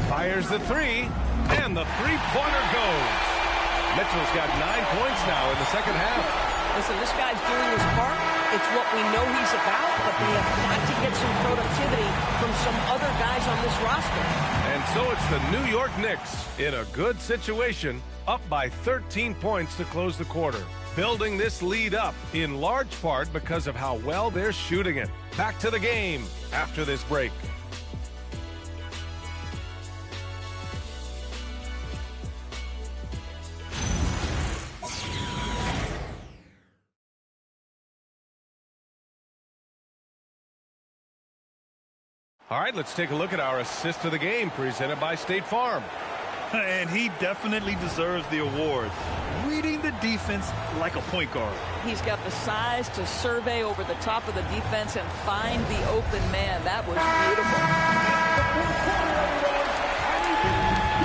Fires the three, and the three-pointer goes. Mitchell's got 9 points now in the second half. Listen, this guy's doing his part. It's what we know he's about, but they have got to get some productivity from some other guys on this roster. And so it's the New York Knicks in a good situation, up by 13 points to close the quarter. Building this lead up in large part because of how well they're shooting it. Back to the game after this break. All right, let's take a look at our assist of the game presented by State Farm. And he definitely deserves the award. Reading the defense like a point guard. He's got the size to survey over the top of the defense and find the open man. That was beautiful.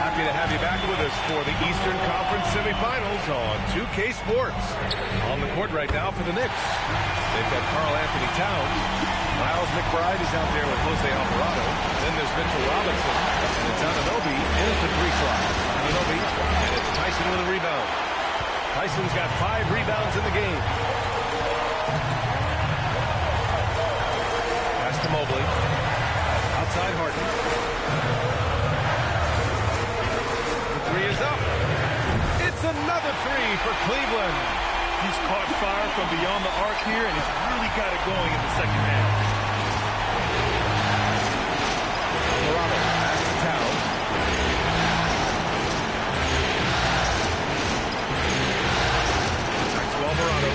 Happy to have you back with us for the Eastern Conference semifinals on 2K Sports. On the court right now for the Knicks. They've got Karl Anthony Towns. Miles McBride is out there with Jose Alvarado. Then there's Mitchell Robinson. And it's Anunoby in at the 3 slot. Anunoby, and it's Tyson with a rebound. Tyson's got 5 rebounds in the game. Pass to Mobley. Outside Harden. The 3 is up. It's another 3 for Cleveland. He's caught fire from beyond the arc here, and he's really got it going in the second half. Alvarado pass to Towns. Back to Alvarado.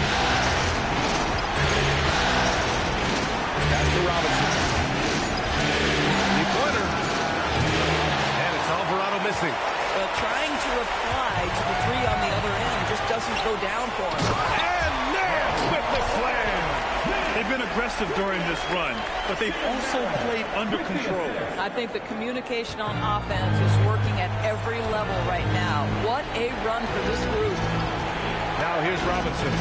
Pass to Robinson. Three-pointer. And it's Alvarado missing. Trying to reply to the 3 on the other end just doesn't go down for him. And Nance with the slam. They've been aggressive during this run, but they've also played under control. I think the communication on offense is working at every level right now. What a run for this group. Now here's Robinson.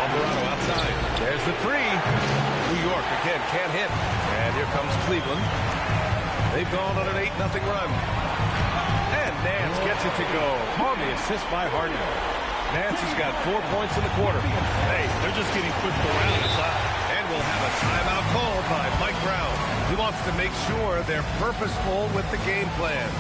Alvarado outside. There's the 3. New York again can't hit. And here comes Cleveland. They've gone on an 8-0 run. And Nance gets it to go on the assist by Harden. Nance has got 4 points in the quarter. Hey, they're just getting pushed around inside. we'll have a timeout called by Mike Brown. He wants to make sure they're purposeful with the game plan.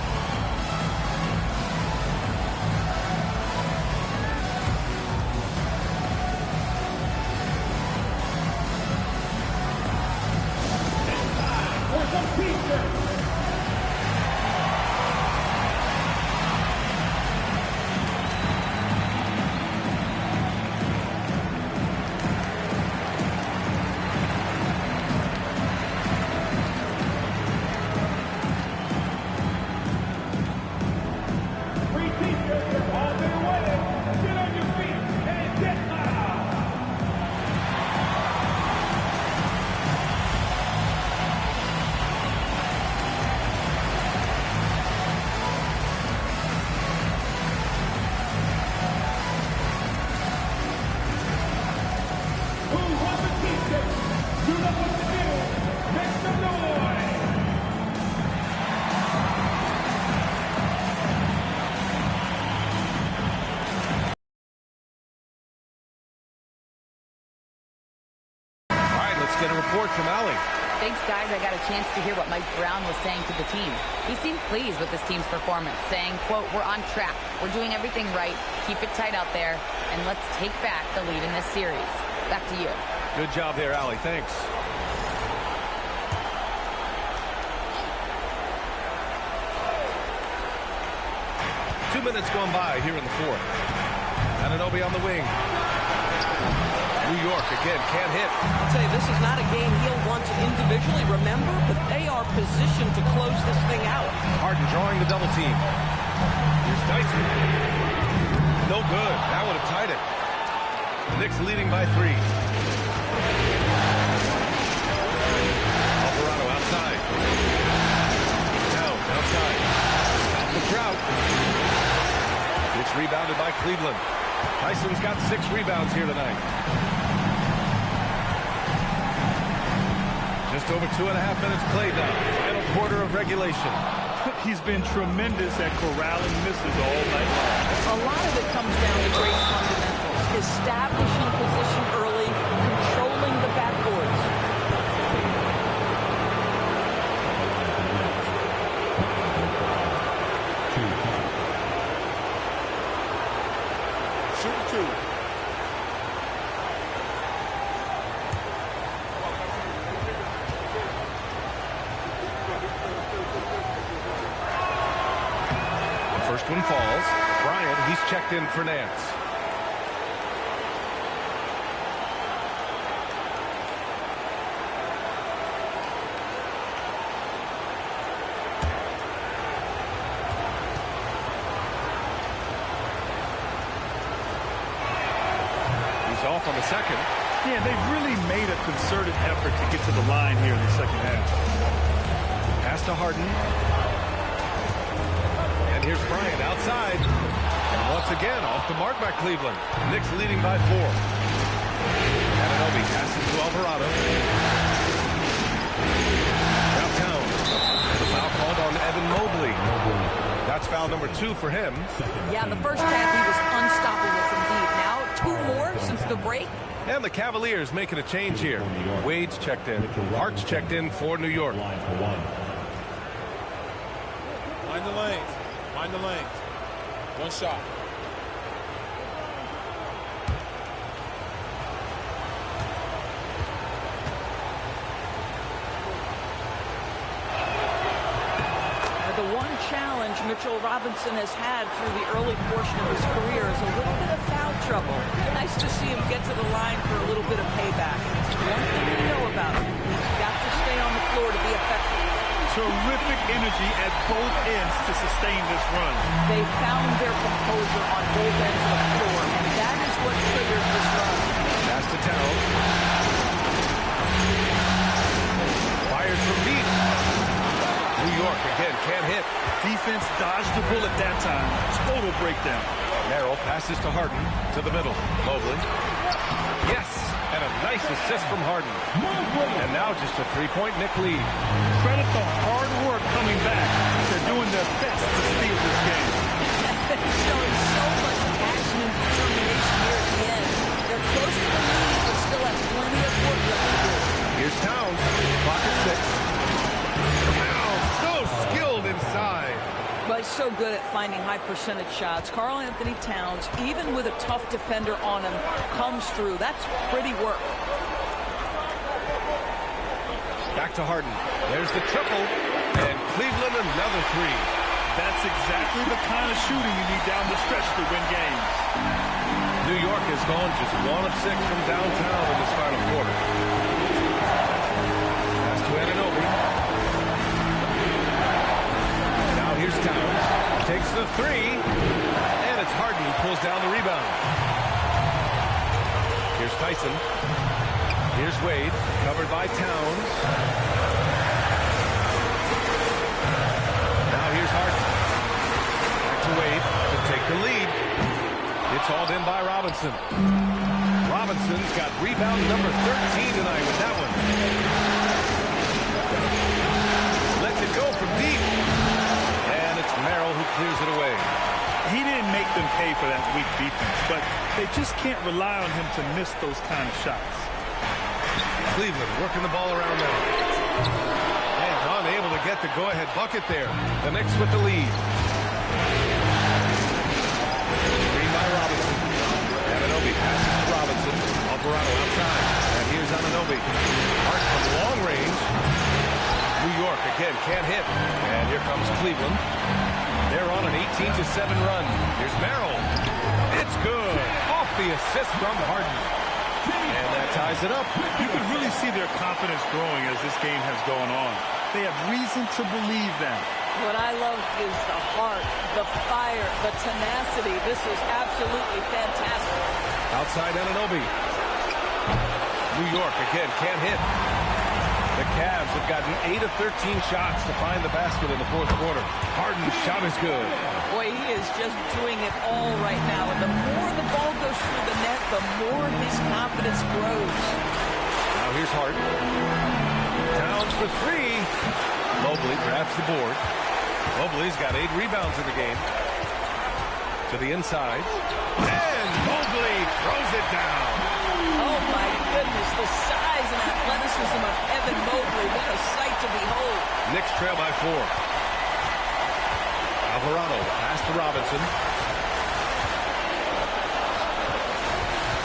Get a report from Allie. Thanks, guys. I got a chance to hear what Mike Brown was saying to the team. He seemed pleased with his team's performance, saying, quote, "We're on track. We're doing everything right. Keep it tight out there, and let's take back the lead in this series." Back to you. Good job there, Allie. Thanks. Two minutes gone by here in the fourth. Anunoby on the wing. New York again can't hit. I'll tell you, this is not a game he'll want to individually remember, but they are positioned to close this thing out. Harden drawing the double team. Here's Dyson. No good. That would have tied it. Knicks leading by 3. Alvarado outside. Towns outside. Stop the drought. It's rebounded by Cleveland. Tyson's got 6 rebounds here tonight. Just over 2.5 minutes played now. Final quarter of regulation. He's been tremendous at corralling misses all night long. A lot of it comes down to great fundamentals. Establishing position early, controlling the backboards. Shoot 2. First one falls. Bryant, he's checked in for Nance. He's off on the second. Yeah, they've really made a concerted effort to get to the line here in the second half. Pass to Harden. And here's Bryant outside. And once again, off the mark by Cleveland. Knicks leading by 4. Anunoby passes to Alvarado. Now Towns. The foul called on Evan Mobley. That's foul number 2 for him. Yeah, the first half he was unstoppable indeed. Now 2 more since the break. And the Cavaliers making a change here. Wade's checked in. Hart's checked in for New York. Mind the lanes. Mind the lanes. One shot. The one challenge Mitchell Robinson has had through the early portion of his career is a little bit of foul trouble. Nice to see him get to the line for a little bit of payback. One thing you know about him, he's got to stay on the floor to be effective. Terrific energy at both ends to sustain this run. They found their composure on both ends of the floor, and that is what triggered this run. Pass to Towns. Fires from deep. New York again can't hit. Defense dodged the bullet that time. Total breakdown. Merrill passes to Harden to the middle. Mobley. Yes, and a nice assist from Harden. And now just a 3-point Knick lead. Credit the hard work coming back. They're doing their best to steal this game. They're showing so much passion and determination here at the end. They're close to the lead, but still have plenty of work left to do. so good at finding high percentage shots. Karl Anthony Towns, even with a tough defender on him, comes through. That's pretty work. Back to Harden. There's the triple. And Cleveland another three. That's exactly the kind of shooting you need down the stretch to win games. New York has gone just 1 of 6 from downtown in this final quarter. Pass to Anunoby. Now here's Towns. Takes the three. And it's Harden who pulls down the rebound. Here's Tyson. Here's Wade. Covered by Towns. Now here's Harden. Back to Wade to take the lead. It's hauled in by Robinson. Robinson's got rebound number 13 tonight with that one. Lets it go from deep. And it's Merrill who clears it away. He didn't make them pay for that weak defense, but they just can't rely on him to miss those kind of shots. Cleveland working the ball around now. And unable to get the go-ahead bucket there. The Knicks with the lead. Screen by Robinson. Anunoby passes to Robinson. Alvarado outside. And here's Anunoby. Hart from long range. New York again can't hit. And here comes Cleveland. They're on an 18-7 run. Here's Merrill. It's good. Off the assist from Harden. And that ties it up. You can really see their confidence growing as this game has gone on. They have reason to believe that. What I love is the heart, the fire, the tenacity. This is absolutely fantastic. Outside Anunoby. New York again can't hit. The Cavs have gotten 8 of 13 shots to find the basket in the fourth quarter. Harden's shot is good. Boy, he is just doing it all right now. And the more the ball goes through the net, the more his confidence grows. Now here's Harden. Towns for three. Mobley grabs the board. Mobley's got 8 rebounds in the game. To the inside. And Mobley throws it down. Oh, my goodness. The size and athleticism of Evan Mobley. What a sight to behold. Knicks trail by 4. Alvarado, pass to Robinson.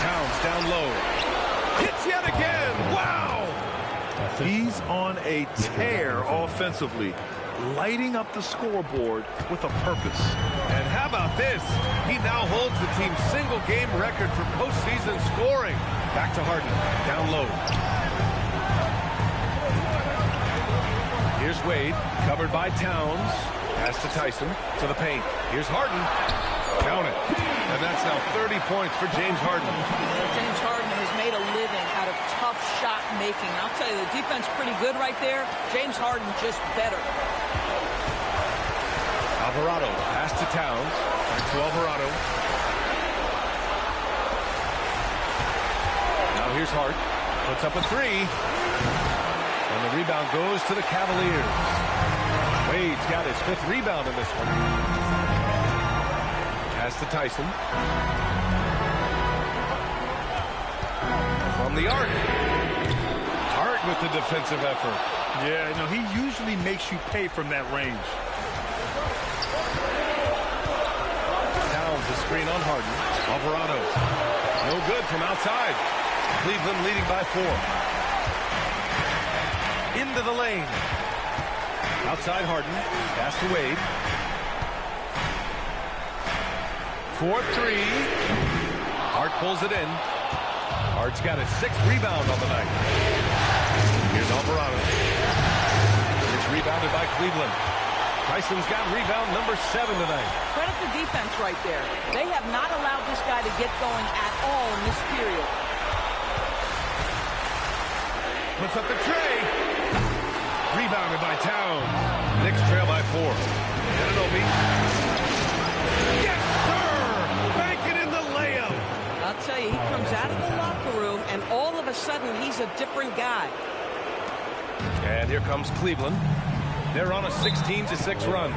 Towns down low. Hits yet again. Wow. He's on a tear offensively, lighting up the scoreboard with a purpose. And how about this? He now holds the team's single-game record for postseason scoring. Back to Harden, down low. Here's Wade, covered by Towns. Pass to Tyson, to the paint. Here's Harden. Count it. And that's now 30 points for James Harden. James Harden has made a living out of tough shot making. I'll tell you, the defense pretty good right there. James Harden just better. Alvarado, pass to Towns. Back to Alvarado. Now here's Hart. Puts up a three. And the rebound goes to the Cavaliers. Wade's got his 5th rebound in this one. Pass to Tyson. From the arc. Hart with the defensive effort. Yeah, no, he usually makes you pay from that range. Towns the screen on Harden. Alvarado. No good from outside. Cleveland leading by 4. Into the lane. Outside Harden. Pass to Wade. 4-3. Hart pulls it in. Hart's got his 6th rebound on the night. Here's Alvarado. It's rebounded by Cleveland. Tyson's got rebound number 7 tonight. Credit the defense right there. They have not allowed this guy to get going at all in this period. Puts up the tray. Rebounded by Towns. Knicks trail by 4. Anunoby. Yes, sir! Banking in the layup. I'll tell you, he comes out of the locker room, and all of a sudden, he's a different guy. And here comes Cleveland. They're on a 16-6 run.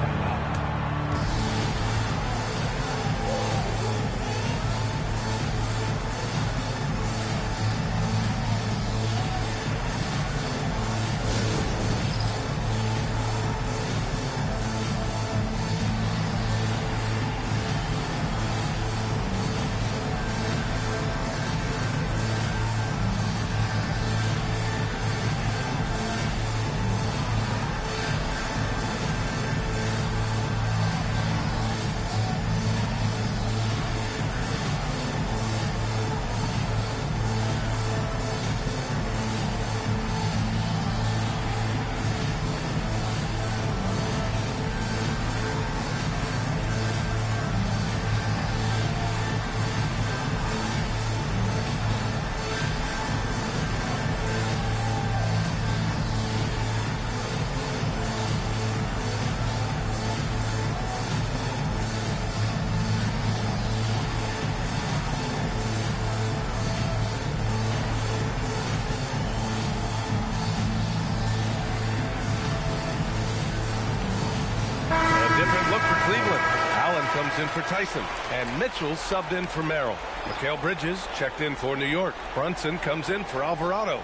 different look for Cleveland. Allen comes in for Tyson, and Mitchell subbed in for Merrill. Mikal Bridges checked in for New York. Brunson comes in for Alvarado.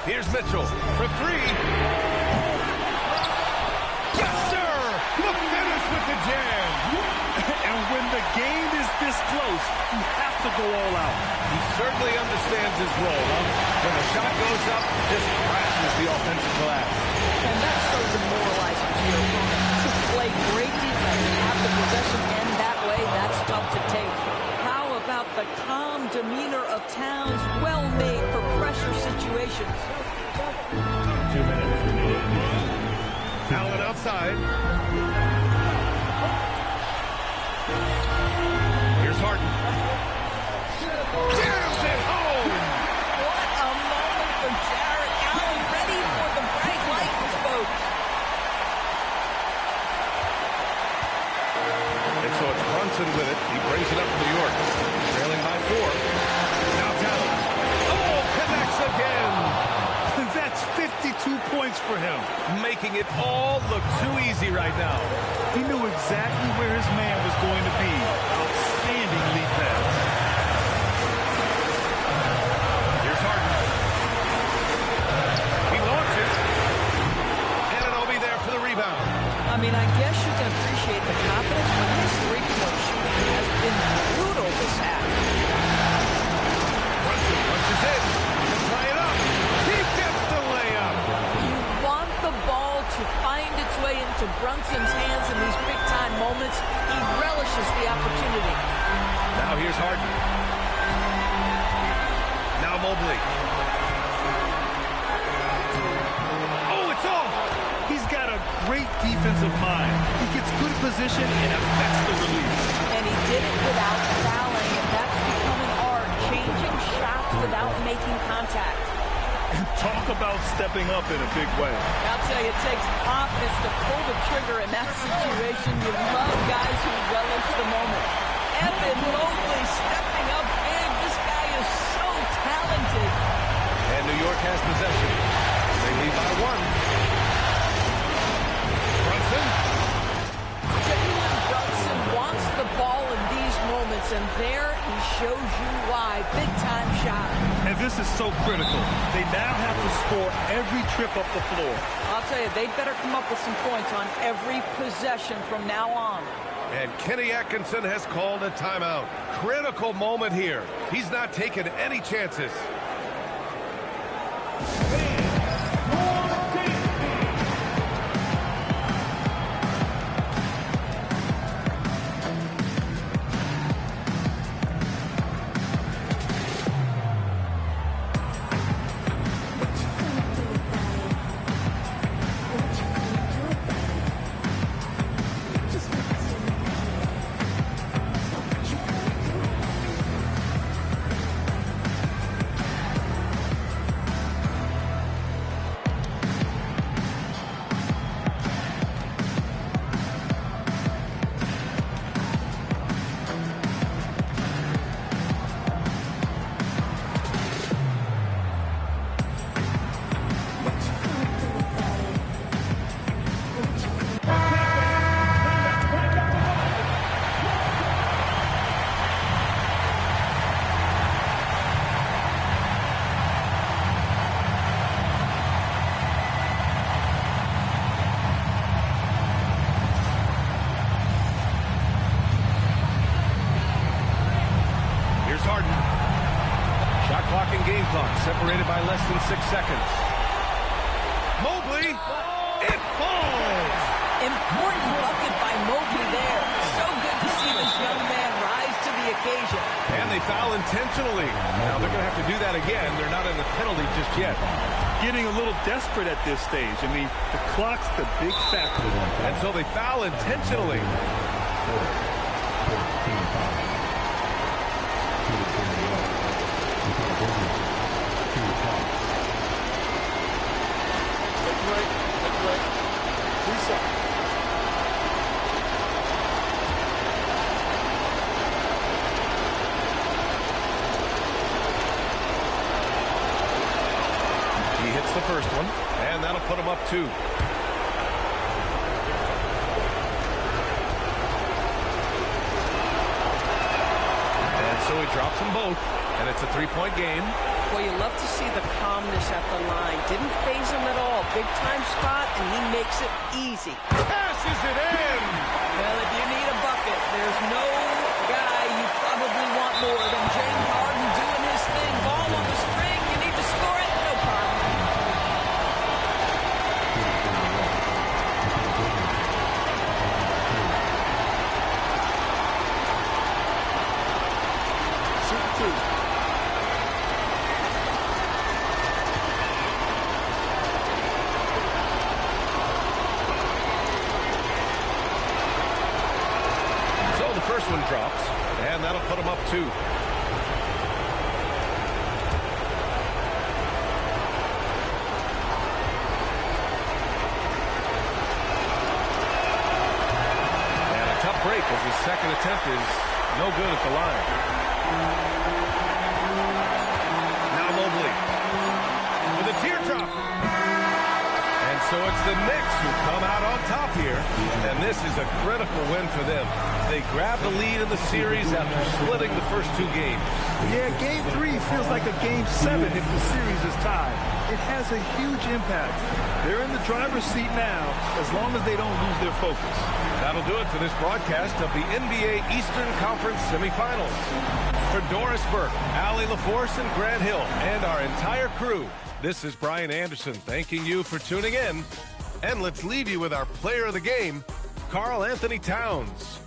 Here's Mitchell for three. Yes, sir! The finish with the jam. And when the game is this close, you have to go all out. He certainly understands his role, huh? When the shot goes up, just crashes the offensive glass. And that's so demoralizing to your opponent. To play great defense and have the possession end that way, that's tough to take. How about the calm demeanor of Towns? Well made for pressure situations. 2 minutes remaining. Allen outside. Here's Harden. Jams it home! What a moment for Jarrett Allen, ready for the bright lights, folks. And so it's Brunson with it. He brings it up to New York. Trailing by 4. Now Towns. Oh, connects again! That's 52 points for him. Making it all look too easy right now. He knew exactly where his man was going to be. Outstanding lead pass. Here's Harden. He launches. Anunoby there for the rebound. I mean, I guess you can appreciate the confidence, but his three-point shooting has been brutal this half. Brunson punches in to tie it up. He gets the layup. You want the ball to find its way into Brunson's hands in these big-time moments. He relishes the opportunity. Now here's Harden. Now Mobley. Oh, it's off. He's got a great defensive mind. He gets good position and affects the release. And he did it without fouling, and that's become an art, changing shots without making contact. And talk about stepping up in a big way. I'll tell you, it takes confidence to pull the trigger in that situation. You love guys who relish the moment. Evan Mobley stepping up big. This guy is so talented. And New York has possession. They lead by 1. Brunson. Jalen Brunson wants the ball in these moments, and there he shows you why. Big-time shot. And this is so critical. They now have to score every trip up the floor. I'll tell you, they'd better come up with some points on every possession from now on. And Kenny Atkinson has called a timeout. Critical moment here. He's not taking any chances. Separated by less than 6 seconds. Mobley, it falls! Important bucket by Mobley there. So good to see this young man rise to the occasion. And they foul intentionally. Now they're going to have to do that again. They're not in the penalty just yet. Getting a little desperate at this stage. I mean, the clock's the big factor. And so they foul intentionally. 14 foul. Take a break. 3 seconds. first one, and that'll put him up 2. And so he drops them both, and it's a 3-point game. Well, you love to see the calmness at the line. Didn't faze him at all. Big time spot, and he makes it easy. Passes it in! Well, if you need a bucket, there's no guy you probably want more than James Harden doing his thing. Ball on the string, you need to score it, no problem. Shoot 2. First one drops, and that'll put him up 2. And a tough break as his second attempt is no good at the line. Now Mobley with a teardrop. And so it's the Knicks who come out on top here, and this is a critical win for them. They grab the lead in the series after splitting the first 2 games. Yeah, Game 3 feels like a Game 7 if the series is tied. It has a huge impact. They're in the driver's seat now, as long as they don't lose their focus. That'll do it for this broadcast of the NBA Eastern Conference semifinals. For Doris Burke, Allie LaForce, and Grant Hill, and our entire crew, this is Brian Anderson thanking you for tuning in. And let's leave you with our player of the game, Karl Anthony Towns.